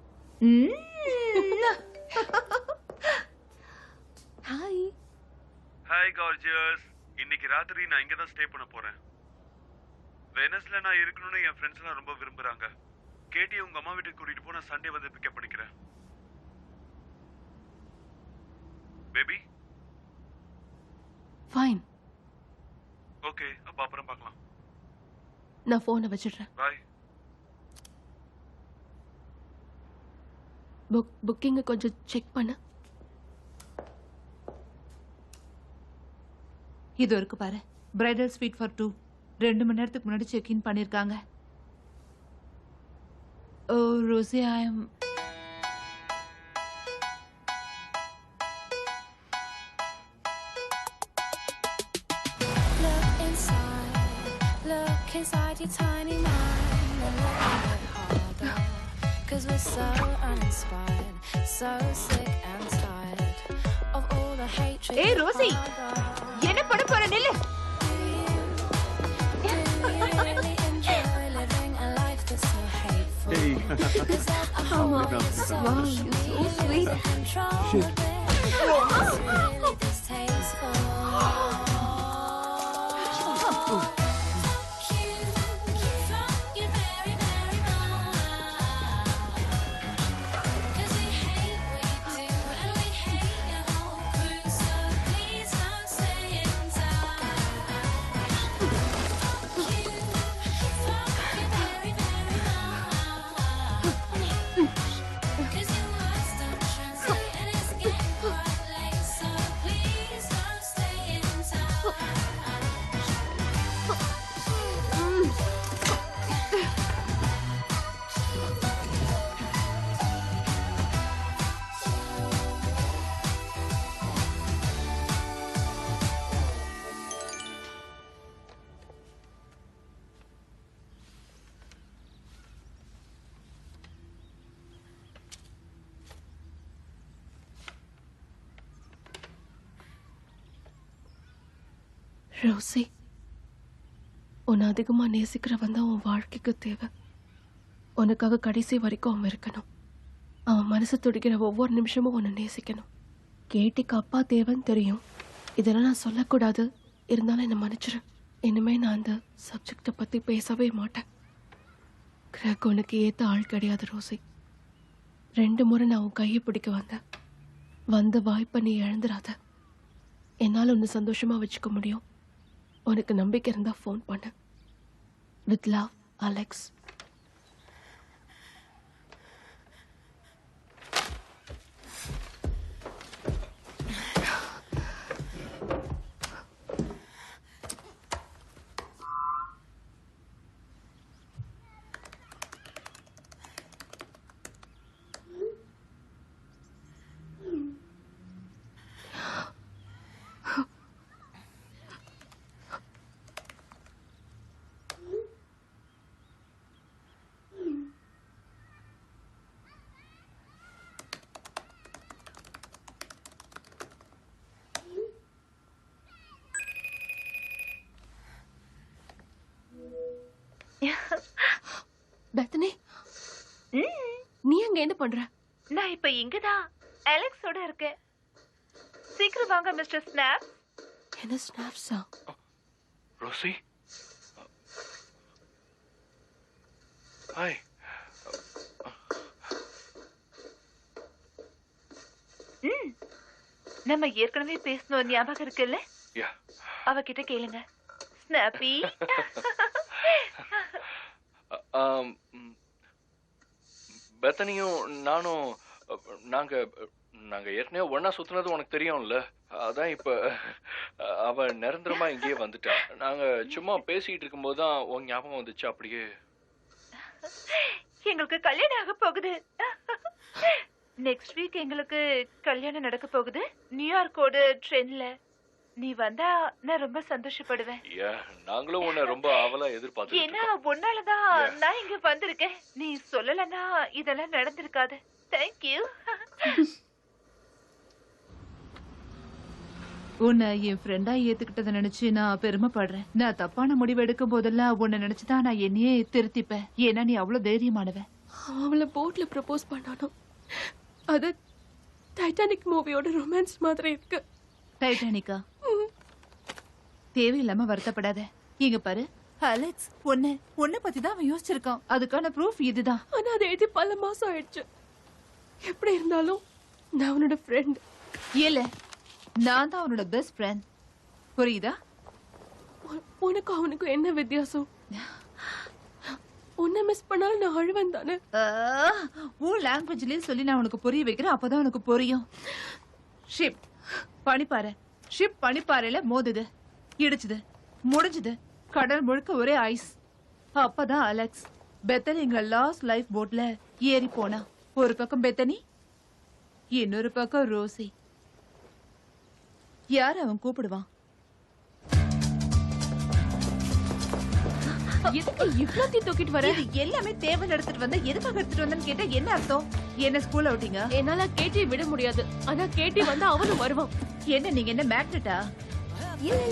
ஹாய். Hi gorgeous. இன்னைக்கு ராத்திரி நான் இங்க தான் ஸ்டே பண்ண போறேன். வெனஸ்ல நான் இருக்கணும்னு என் ஃப்ரெண்ட்ஸ் எல்லாம் ரொம்ப விரும்புறாங்க. கேட்டி உங்க அம்மா வீட்டுக்கு கூட்டிட்டு போ. நான் சண்டே வந்து பிக்கப் பண்ணிக்கிறேன். Baby fine. ஓகே, அப்ப அப்புறம் பார்க்கலாம். நான் போனை வச்சிடுறேன். பாய். புக்கிங்க கொஞ்சம் செக் பண்ண. இது இருக்கு பாரு, பிரைடல் ஸ்வீட் ஃபார் 2. 2 மணி நேரத்துக்கு முன்னாடி செக் இன் பண்ணிருக்காங்க. Oh Rosie, I am inside your tiny mind and let it harder, 'cause we're so uninspired, so sick and tired of all the hatred. ஏய் ரோசி, என்ன பண்ண போற? நில்லு. Really enjoy living a life that's so hateful. 'Cause there's a whole lot of Wow, you're so sweet. control of it. It's really distasteful. Rosie, உன்னை அதிகமா நேசிக்கிறவன் தான் உன் வாழ்க்கைக்கு தேவை. உனக்காக கடைசி வரைக்கும் அவன் இருக்கணும். அவன் மனசு துடிக்கிற ஒவ்வொரு நிமிஷமும் உன்னை நேசிக்கணும். கேட்டிக்கு அப்பா தேவைன்னு தெரியும். இதெல்லாம் நான் சொல்லக்கூடாது, இருந்தாலும் என்னை மன்னிச்சிரு. இனிமே நான் அந்த சப்ஜெக்டை பத்தி பேசவே மாட்டேன். கிரக் உனக்கு ஏத்த ஆள் கிடையாது ரோசி. 2 முறை நான் உன் கையை பிடிக்க வந்த வாய்ப்பை நீ இழந்துடாத. என்னால் உன்னை சந்தோஷமா வச்சுக்க முடியும். உனக்கு நம்பிக்கை இருந்தா ஃபோன் பண்ணு. With love, Alex. பெத்தனி, நீ அங்க என்ன பண்ற? நான் இப்ப இங்கதான் அலெக்ஸோட இருக்கேன். சீக்கிரம் வாங்க மிஸ்டர் ஸ்னாப். என்ன ஸ்னாப்ஸா? Rousey, hi. நம்ம ஏற்கனவே பேசணும், ஞாபகம் இருக்குல்ல? யா. அவகிட்ட கேளுங்க. ஸ்னாப்பி. பெத்தனியும் நானும் நாங்க நாங்க ஏற்கனவே ஒன்னா சுத்தினது உனக்கு தெரியும்ல. அதான் இப்ப அவ நிரந்தரமா இங்கேயே வந்துட்டா. நாங்க சும்மா பேசிட்டு இருக்கும்போது தான் உன் ஞாபகம் வந்துச்சு. அப்படியே எங்களுக்கு கல்யாணம் ஆக போகுது. நெக்ஸ்ட் வீக் எங்களுக்கு கல்யாணம் நடக்க போகுது நியூயார்க்கோட ட்ரெயின்ல. நீ வந்தா நான் ரொம்ப சந்தோஷப்படுவேன். நாங்களும் உன்னை ரொம்ப ஆவலா எதிர்பார்த்து. ஏன்னா உன்னாலதான் நான் இங்க வந்திருக்கேன். நீ சொல்லலன்னா இதெல்லாம் நடந்திருக்காது. தேங்க்யூ. உன்னை என் ஃப்ரெண்டா ஏத்துக்கிட்டதை நினைச்சு நான் பெருமைப்படுறேன். நான் தப்பான முடிவு எடுக்கும் போதெல்லாம் உன்னை நினைச்சுதான் நான் என்னையே திருத்திப்பேன். ஏன்னா நீ அவ்வளவு தைரியமானவன். அவளை போட்ல ப்ரப்போஸ் பண்ணானோ, அது டைட்டானிக் மூவியோட ரொமான்ஸ் மாதிரி இருக்கு. டைட்டானிக்கா? தேவையில்லாம வருத்தப்படாத. இங்க பாரு அலெக்ஸ், உன்னை பத்தி தான் அவன் யோசிச்சிருக்கான். அதுக்கான ப்ரூஃப் இதுதான். ஆனா அதை எழுதி பல மாசம் ஆயிடுச்சு. எப்படி இருந்தாலும் நான் அவனோட ஃப்ரெண்ட். இல்ல, நான் தான் அவனோட பெஸ்ட் ஃப்ரெண்ட். புரியுதா? உனக்கு அவனுக்கு என்ன வித்தியாசம்? உன்னை மிஸ் பண்ணாலும் நான் அழுவேன் தானே. உன் லாங்குவேஜ்லயே சொல்லி நான் உனக்கு புரிய வைக்கிறேன், அப்பதான் உனக்கு புரியும். ஷிப் பனிப்பாறை, ஷிப் பனிப்பாறையில மோதுது, இடிச்சுது, முடிஞ்சுது. கடல் முழுக்க ஒரே ஐஸ். அப்பதான் அலெக்ஸ் பெத்தனி எங்க லாஸ்ட் லைஃப் போட்ல ஏறி போனா. ஒரு பக்கம் பெத்தனி, இன்னொரு பக்கம் ரோசி. யார் அவன் கூப்பிடுவான்? எதுக்கு இவ்வளவு தூக்கிட்டு வர? இது எல்லாமே தேவன் எடுத்துட்டு வந்தா எதுக்காக எடுத்துட்டு வந்தேன்னு கேட்டா என்ன அர்த்தம்? என்ன ஸ்கூல் அவுட்டிங்க? என்னால கேட்டி விட முடியாது. ஆனா கேட்டி வந்து அவனும் வருவான். என்ன நீங்க என்ன மேக்னெட்டா?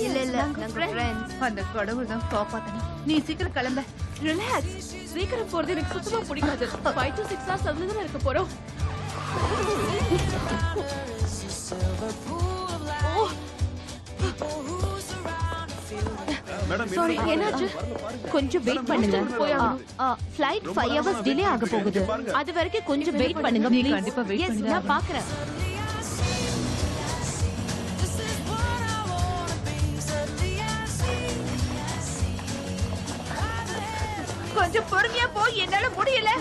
இல்ல நாங்க ஃப்ரெண்ட்ஸ். அந்த கடவுள் தான் காப்பாத்தணும். நீ சீக்கிரம் கிளம்ப. ரிலாக்ஸ். சீக்கிரம் போறது எனக்கு சுத்தமா பிடிக்காது. 5 to 6 hours அதுல தான் இருக்க போறோம். சாரி, என்னாச்சு? கொஞ்சம் வெயிட் பண்ணுங்க. ஃளைட் 5 hours டிலே ஆக போகுது. அது வரைக்கும் கொஞ்சம் வெயிட் பண்ணுங்க. நீ கண்டிப்பா வெயிட் பண்ணுங்க. நான் பாக்குறேன். கொஞ்சம் பொறுமையா போ, என்னால முடியல.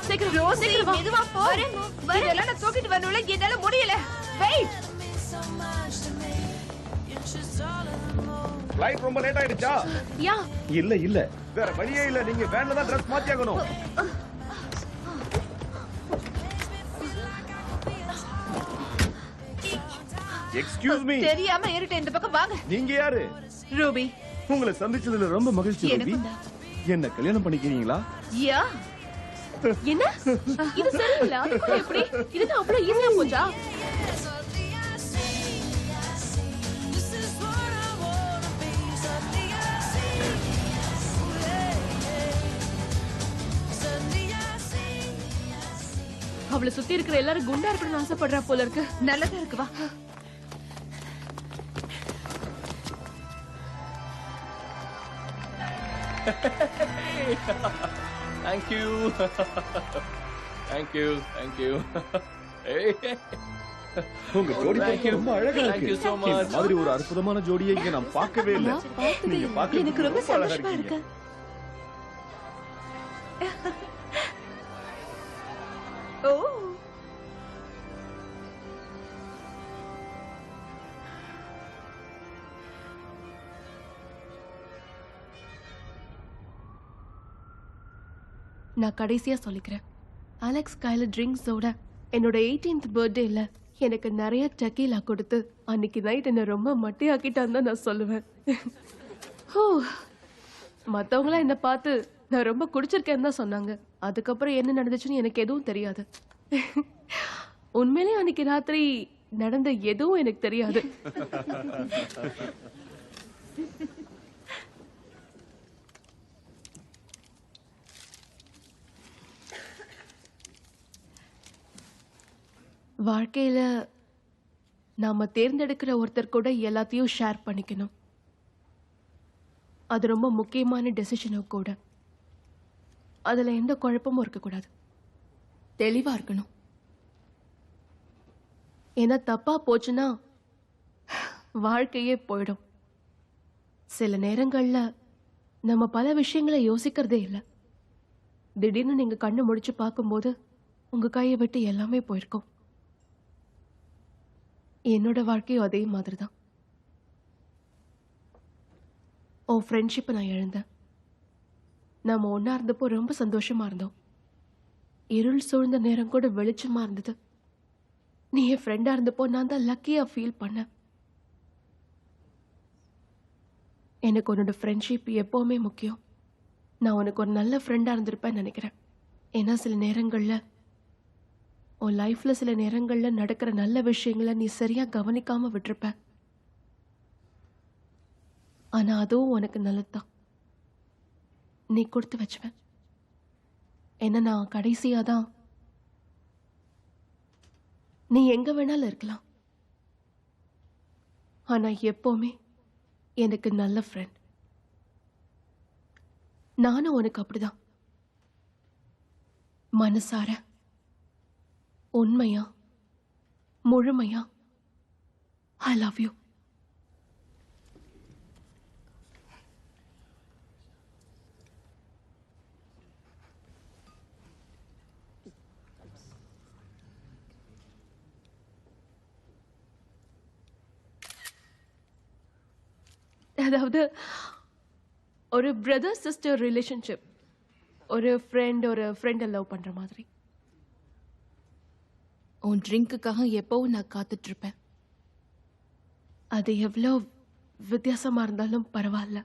சீக்கிரம் ரோசி, மெதுவா போ. இதெல்லாம் நான் தூக்கிட்டு வரணும்ல, என்னால முடியல. வெயிட். ஃளைட் ரொம்ப லேட் ஆயிடுச்சா? யா. இல்ல வேற வழியே இல்ல. நீங்க வேன்ல தான் Dress மாத்தி ஆகணும். Excuse me. தெரியாம ஏறிட்ட. இந்த பக்கம் வாங்க. நீங்க யாரு? ரூபி. உங்களை சந்திச்சதுல ரொம்ப மகிழ்ச்சி ரூபி. என்ன கல்யாணம் பண்ணிக்கிறீங்களா? யா. என்ன? இது சரியில்ல. அதுக்கு எப்படி? இது அவ்வளவு ஈஸியா போச்சா? அவளை சுத்தி இருக்கிற எல்லாரும் குண்டா இருக்கணும்னு ஆசைப்படுறா போல இருக்கு. நல்லதா இருக்கு, வா. Thank you. Thank you. Hey. உங்க ஜோடி ரொம்ப அழகா Thank you இருக்கு. so much. இந்த மாதிரி ஒரு அற்புதமான ஜோடியை இங்க நான் பார்க்கவே இல்ல. நீங்க பார்க்க எனக்கு ரொம்ப சந்தோஷமா இருக்கு. ஓ, நான் கடைசியா சொல்லிக்கிறேன். அலெக்ஸ் கையில ட்ரிங்க்ஸோட என்னோட 18th பர்த்டேல எனக்கு நிறைய டக்கீலா கொடுத்து அன்னைக்கு நைட் என்ன ரொம்ப மட்டையாக்கிட்டான்னு தான் நான் சொல்லுவேன். மத்தவங்களாம் என்ன பார்த்து நான் ரொம்ப குடிச்சிருக்கேன்னு தான் சொன்னாங்க. அதுக்கப்புறம் என்ன நடந்துச்சுன்னு எனக்கு எதுவும் தெரியாது. உண்மையிலேயே அன்னைக்கு ராத்திரி நடந்த எதுவும் எனக்கு தெரியாது. வாழ்க்கையில நாம தேர்ந்தெடுக்கிற ஒருத்தர் கூட எல்லாத்தையும் ஷேர் பண்ணிக்கணும். அது ரொம்ப முக்கியமான டெசிஷனும் கூட. அதுல எந்த குழப்பமும் இருக்கக்கூடாது. தெளிவா இருக்கணும். ஏன்னா தப்பா போச்சுன்னா வாழ்க்கையே போயிடும். சில நேரங்கள்ல நம்ம பல விஷயங்களை யோசிக்கிறதே இல்லை. திடீர்னு நீங்க கண்ணு முடிச்சு பார்க்கும்போது உங்க கையை விட்டு எல்லாமே போயிருக்கும். என்னோட வாழ்க்கையும் அதே மாதிரி தான். உன் ஃப்ரெண்ட்ஷிப்பை நான் இழந்தேன். நாம ஒன்னா இருந்தப்போ ரொம்ப சந்தோஷமா இருந்தோம். இருள் சூழ்ந்த நேரம் கூட வெளிச்சமா இருந்தது. நீ என் ஃப்ரெண்டா இருந்தப்போ நான் தான் லக்கியா ஃபீல் பண்ணேன். எனக்கு உன்னோட ஃப்ரெண்ட்ஷிப் எப்பவுமே முக்கியம். நான் உனக்கு ஒரு நல்ல ஃப்ரெண்டா இருந்திருப்பேன்னு நினைக்கிறேன். ஏன்னா சில நேரங்கள்ல உன் லைஃப்ல சில நேரங்கள்ல நடக்கிற நல்ல விஷயங்களை நீ சரியா கவனிக்காம விட்டுருப்ப. ஆனா அதுவும் உனக்கு நல்லதுதான். நீ கொடுத்து வச்சுவேன். ஏன்னா நான் கடைசியா தான் நீ எங்க வேணாலும் இருக்கலாம். ஆனா எப்பவுமே எனக்கு நல்ல ஃப்ரெண்ட். நானும் உனக்கு அப்படிதான். மனசார உண்மையா முழுமையா ஐ லவ் யூ. அதாவது ஒரு பிரதர் சிஸ்டர் ரிலேஷன்ஷிப், ஒரு ஃப்ரெண்ட் லவ் பண்ற மாதிரி. உன் ட்ரிங்க்குக்காக எப்பவும் நான் காத்துட்டு இருப்பேன். அது எவ்வளோ வித்தியாசமா இருந்தாலும் பரவாயில்ல.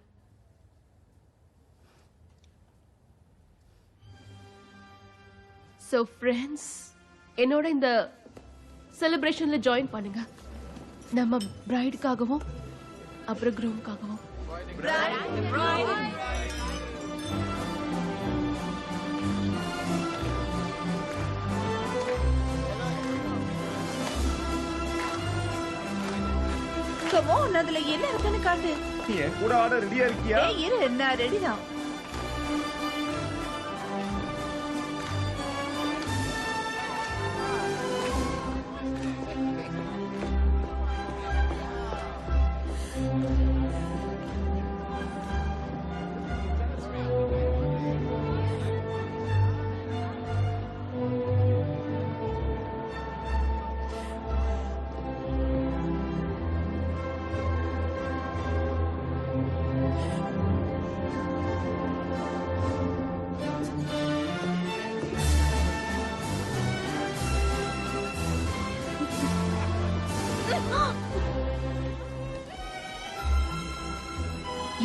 ஸோ ஃப்ரெண்ட்ஸ், என்னோட இந்த செலிப்ரேஷன்ல ஜாயின் பண்ணுங்க. நம்ம பிரைடுக்காகவும் அப்புறம் க்ரூம்காகவும். Come on, அதுல என்ன இருக்குன்னு காட்டு. நீ என் கூட ஆட ரெடியா இருக்கியா? ஏய் இரு, நான் ரெடி தான்.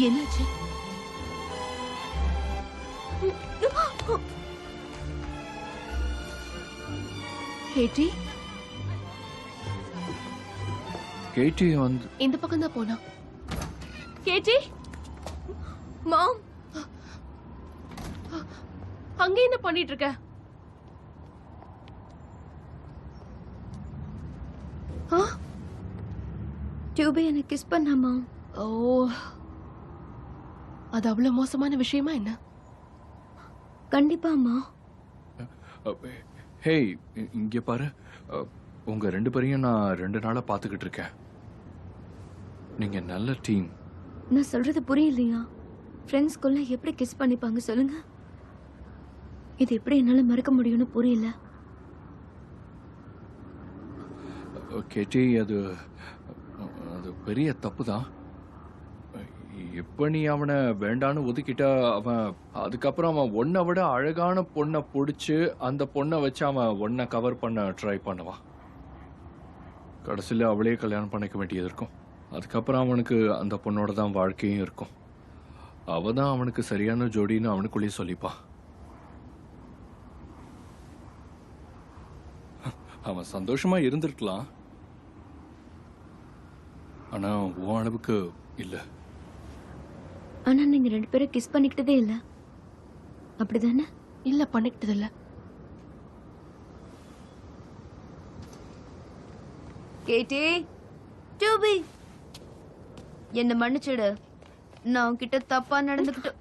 என்னாச்சு? கேட்டி கேட்டி வந்து இந்த பக்கம் தான் போனா. கேட்டி மாம், அங்க என்ன பண்ணிட்டு இருக்க? டியூபே எனக்கு கிஸ் பண்ணாமா? ஓ, அது அவ்வளவு மோசமான விஷயமா என்ன? கண்டிப்பாமா. ஹேய், இங்க பாரு. உங்க ரெண்டு பேரையும் நான் 2 நாளா பாத்துக்கிட்டு இருக்கேன். நீங்க நல்ல டீம். நான் சொல்றது புரியலையா? ஃப்ரெண்ட்ஸ்குள்ள எப்படி கிஸ் பண்ணிப்பாங்க சொல்லுங்க? இது எப்படி என்னால மறக்க முடியும்னு புரியல. கேட்டி, அது பெரிய தப்பு தான். எப்ப நீ அவனை வேண்டான்னு ஒதுக்கிட்டா, அவன் அதுக்கப்புறம் அவன் ஒன்னை விட அழகான பொண்ணை பிடிச்சு அந்த பொண்ணை வச்சு அவன் ஒன்னை கவர் பண்ண ட்ரை பண்ணுவான். கடைசியில் அவளே கல்யாணம் பண்ணிக்க வேண்டியது இருக்கும். அதுக்கப்புறம் அவனுக்கு அந்த பொண்ணோட தான் வாழ்க்கையும் இருக்கும். அவ தான் அவனுக்கு சரியான ஜோடின்னு அவனுக்குள்ளேயே சொல்லிப்பான். அவன் சந்தோஷமா இருந்திருக்கலாம், ஆனா உன் அளவுக்கு இல்லை. ஆனா நீங்க 2 பேரும் கிஸ் பண்ணிக்கிட்டதே இல்ல, அப்படிதானே? இல்ல, பண்ணிக்கிட்டது இல்ல. கேட்டி, டியூபி, என்ன மன்னிச்சிடு. நான் உன்கிட்ட தப்பா நடந்துக்கிட்டு.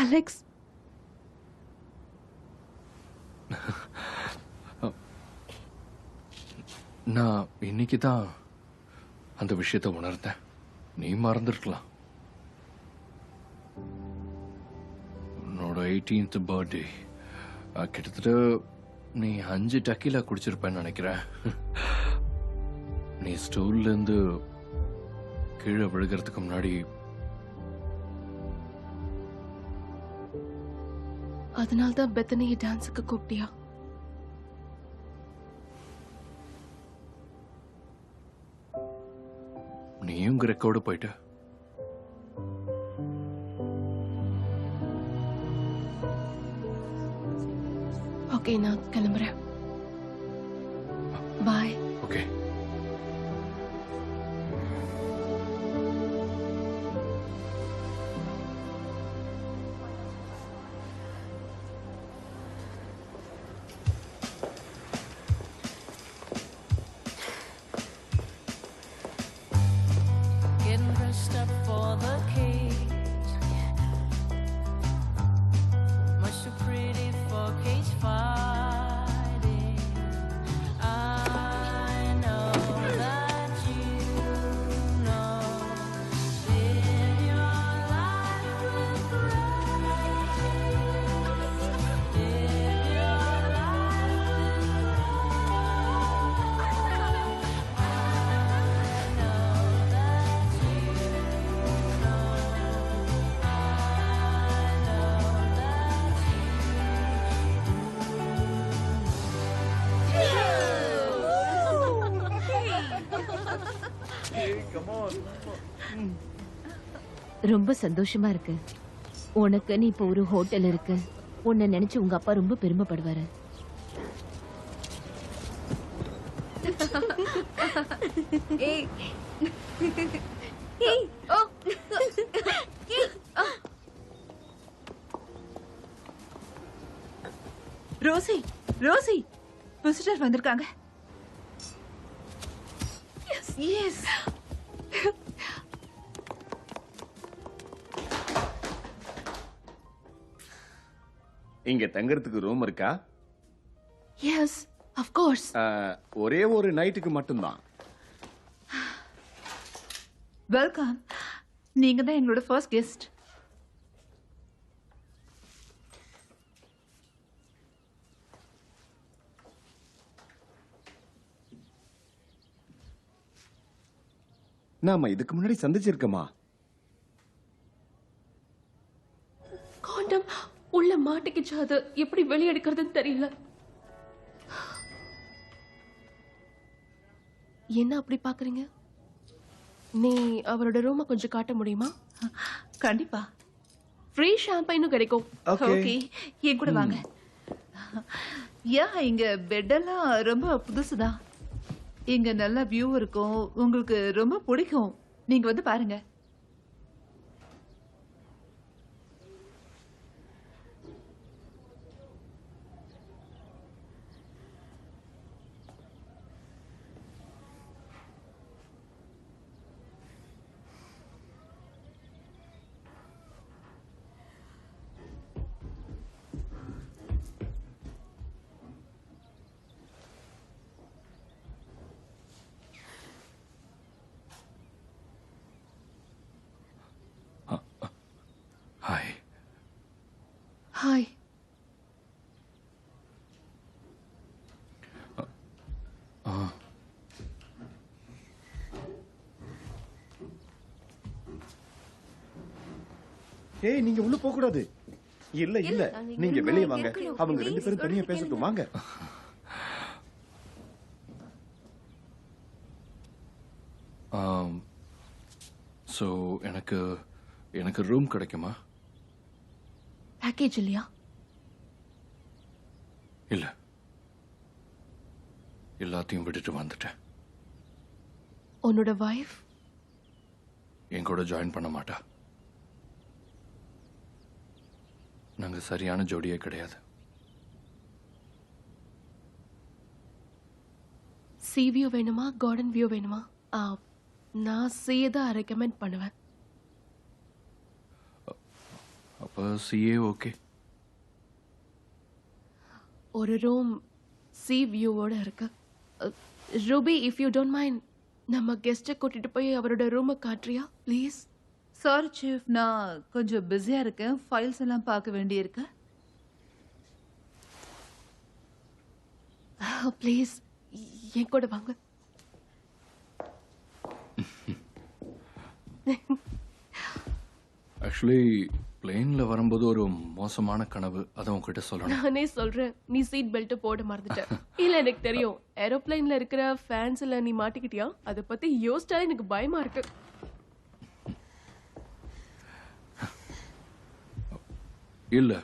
அலெக்ஸ், நான் இன்னைக்கு தான் அந்த விஷயத்தை உணர்ந்தேன். நீ மறந்துருக்கலாம். உன்னோட 18th பர்த்டே கிட்டத்தட்ட நீ 5 டக்கீலா குடிச்சிருப்பேன்னு நினைக்கிறேன். நீ ஸ்டூல்ல இருந்து கீழே விழுகிறதுக்கு முன்னாடி அதனால்தான் பெத்தனியை டான்ஸுக்கு கூப்பிட்டியா? நீயும் கிரெக்கோடு போயிட்ட. ஓகே, நான் கிளம்புறேன். பாய். Okay. Getting dressed up for the cage. Hey, come on. ரொம்ப சந்தோஷமா இருக்கு. உனக்கு நீ இப்போ ஒரு ஹோட்டல் இருக்கு. உன்னை நினைச்சு உங்க அப்பா ரொம்ப பெருமைப்படுவாரு. ஏய் ஏய் ஓ ஏய் ரோசி ரோசி விசிட்டர் வந்திருக்காங்க. எஸ் இங்க தங்கறதுக்கு ரூம் இருக்கா? Yes of course. ஒரே ஒரு நைட்டுக்கு மட்டும்தான். வெல்கம். நீங்க தான் எங்களோட ஃபர்ஸ்ட் கெஸ்ட். நாம இதுக்கு முன்னாடி சந்திச்சிருக்கோமா? காண்டம் உள்ள மாட்டிக்கிச்சு. அது எப்படி வெளியே எடுக்கிறதுன்னு தெரியல. என்ன அப்படி பாக்குறீங்க? நீ அவரோட ரூமை கொஞ்சம் காட்ட முடியுமா? கண்டிப்பா. ஃப்ரீ ஷாம்பைனும் கிடைக்கும். ஓகே, என் கூட வாங்க. இங்க பெட் எல்லாம் ரொம்ப புதுசுதான். இங்க நல்ல வியூ இருக்கும். உங்களுக்கு ரொம்ப பிடிக்கும். நீங்க வந்து பாருங்க. ஹாய். ஹாய். ஏய், நீங்க உள்ள போக கூடாது. இல்ல இல்ல, நீங்க வெளியே வாங்க. அவங்க ரெண்டு பேரும் தனியா பேசட்டும். வாங்க. ஸோ எனக்கு ரூம் கிடைக்குமா? பேக்கேஜ் இல்லையா? இல்ல, எல்லாத்தையும் விட்டுட்டு வந்துட்டேன். உன்னோட வைஃப் என் கூட ஜாயின் பண்ண மாட்டா. நாங்க சரியான ஜோடியே கிடையாது. சி வியூ வேணுமா, கார்டன் வியூ வேணுமா? நான் சிஏ தான் ரெக்கமெண்ட் பண்ணுவேன். அப்ப சிஏ ஓகே. ஒரு ரூம் சி வியூவோட இருக்கு. Ruby, if you don't mind, நம்ம கெஸ்ட்டை கூட்டிட்டு போய் அவரோட ரூமை காட்டுறியா ப்ளீஸ்? சாரி சீஃப், நான் கொஞ்சம் பிஸியா இருக்கேன். ஃபைல்ஸ் எல்லாம் பார்க்க வேண்டியிருக்கு. ப்ளீஸ் என் கூட வாங்க. ஆக்சுவலி பிளேன்ல வரும்போது ஒரு மோசமான கனவு, அதை உங்ககிட்ட சொல்லணும். நானே சொல்றேன், நீ சீட் பெல்ட் போட மறந்துட்ட. இல்ல, எனக்கு தெரியும். ஏரோப்ளைன்ல இருக்கிற ஃபேன்ஸ் எல்லாம் நீ மாட்டிக்கிட்டியா? அதை பத்தி யோசிச்சாலே எனக்கு பயமா இருக்கு. இல்ல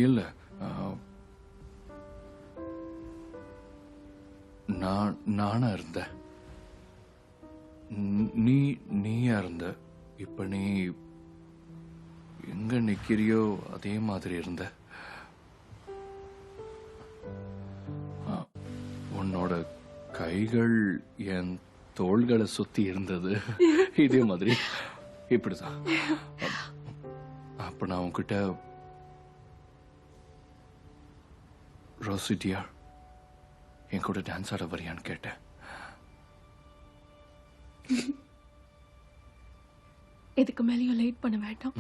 இல்ல, நானா இருந்த, நீயா இருந்த. இப்ப நீ எங்க நிக்கிறியோ அதே மாதிரி இருந்த. உன்னோட கைகள் என் தோள்களை சுத்தி இருந்தது. இதே மாதிரி இப்படிதான். அப்ப நான் உன்கிட்ட ரோசிட்டியா என் கூட டான்ஸ் ஆட வரியான்னு கேட்டேன். இதுக்கு மேலேயும் லேட் பண்ண வேண்டாம்.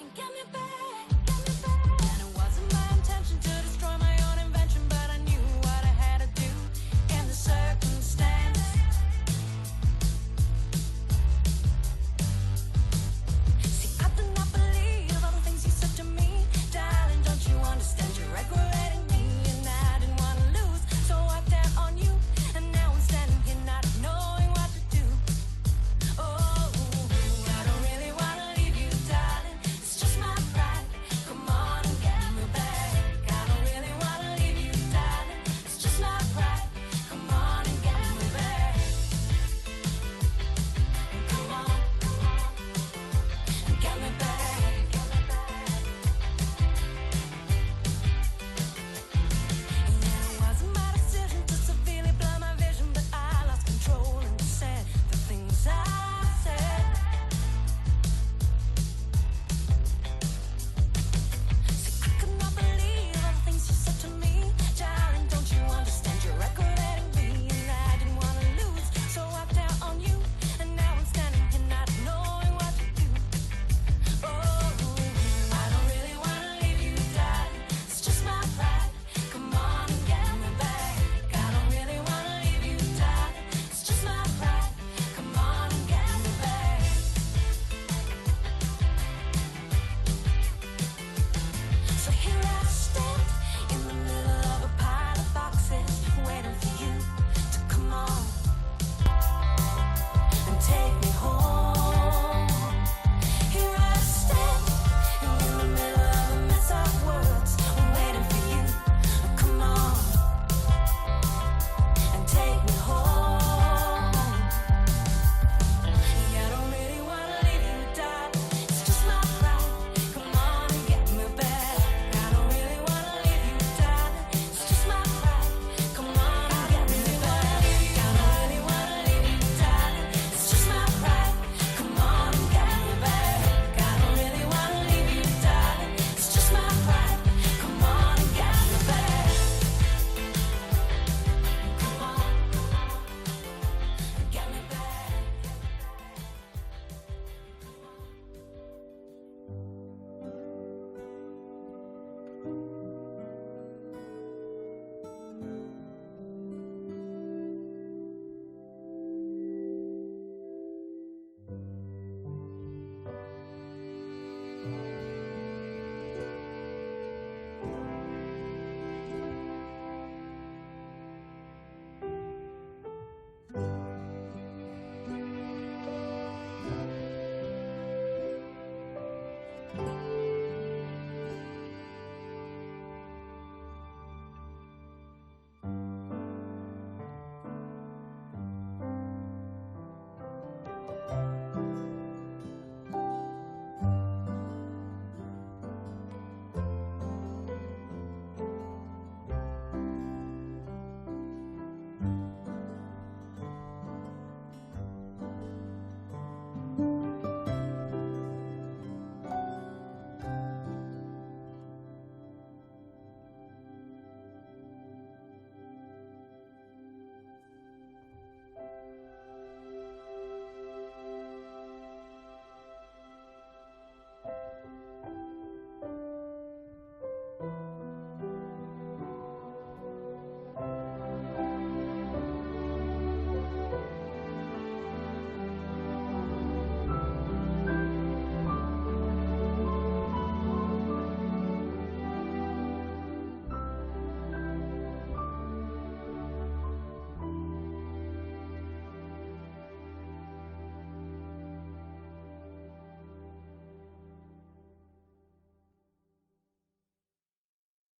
And get me back.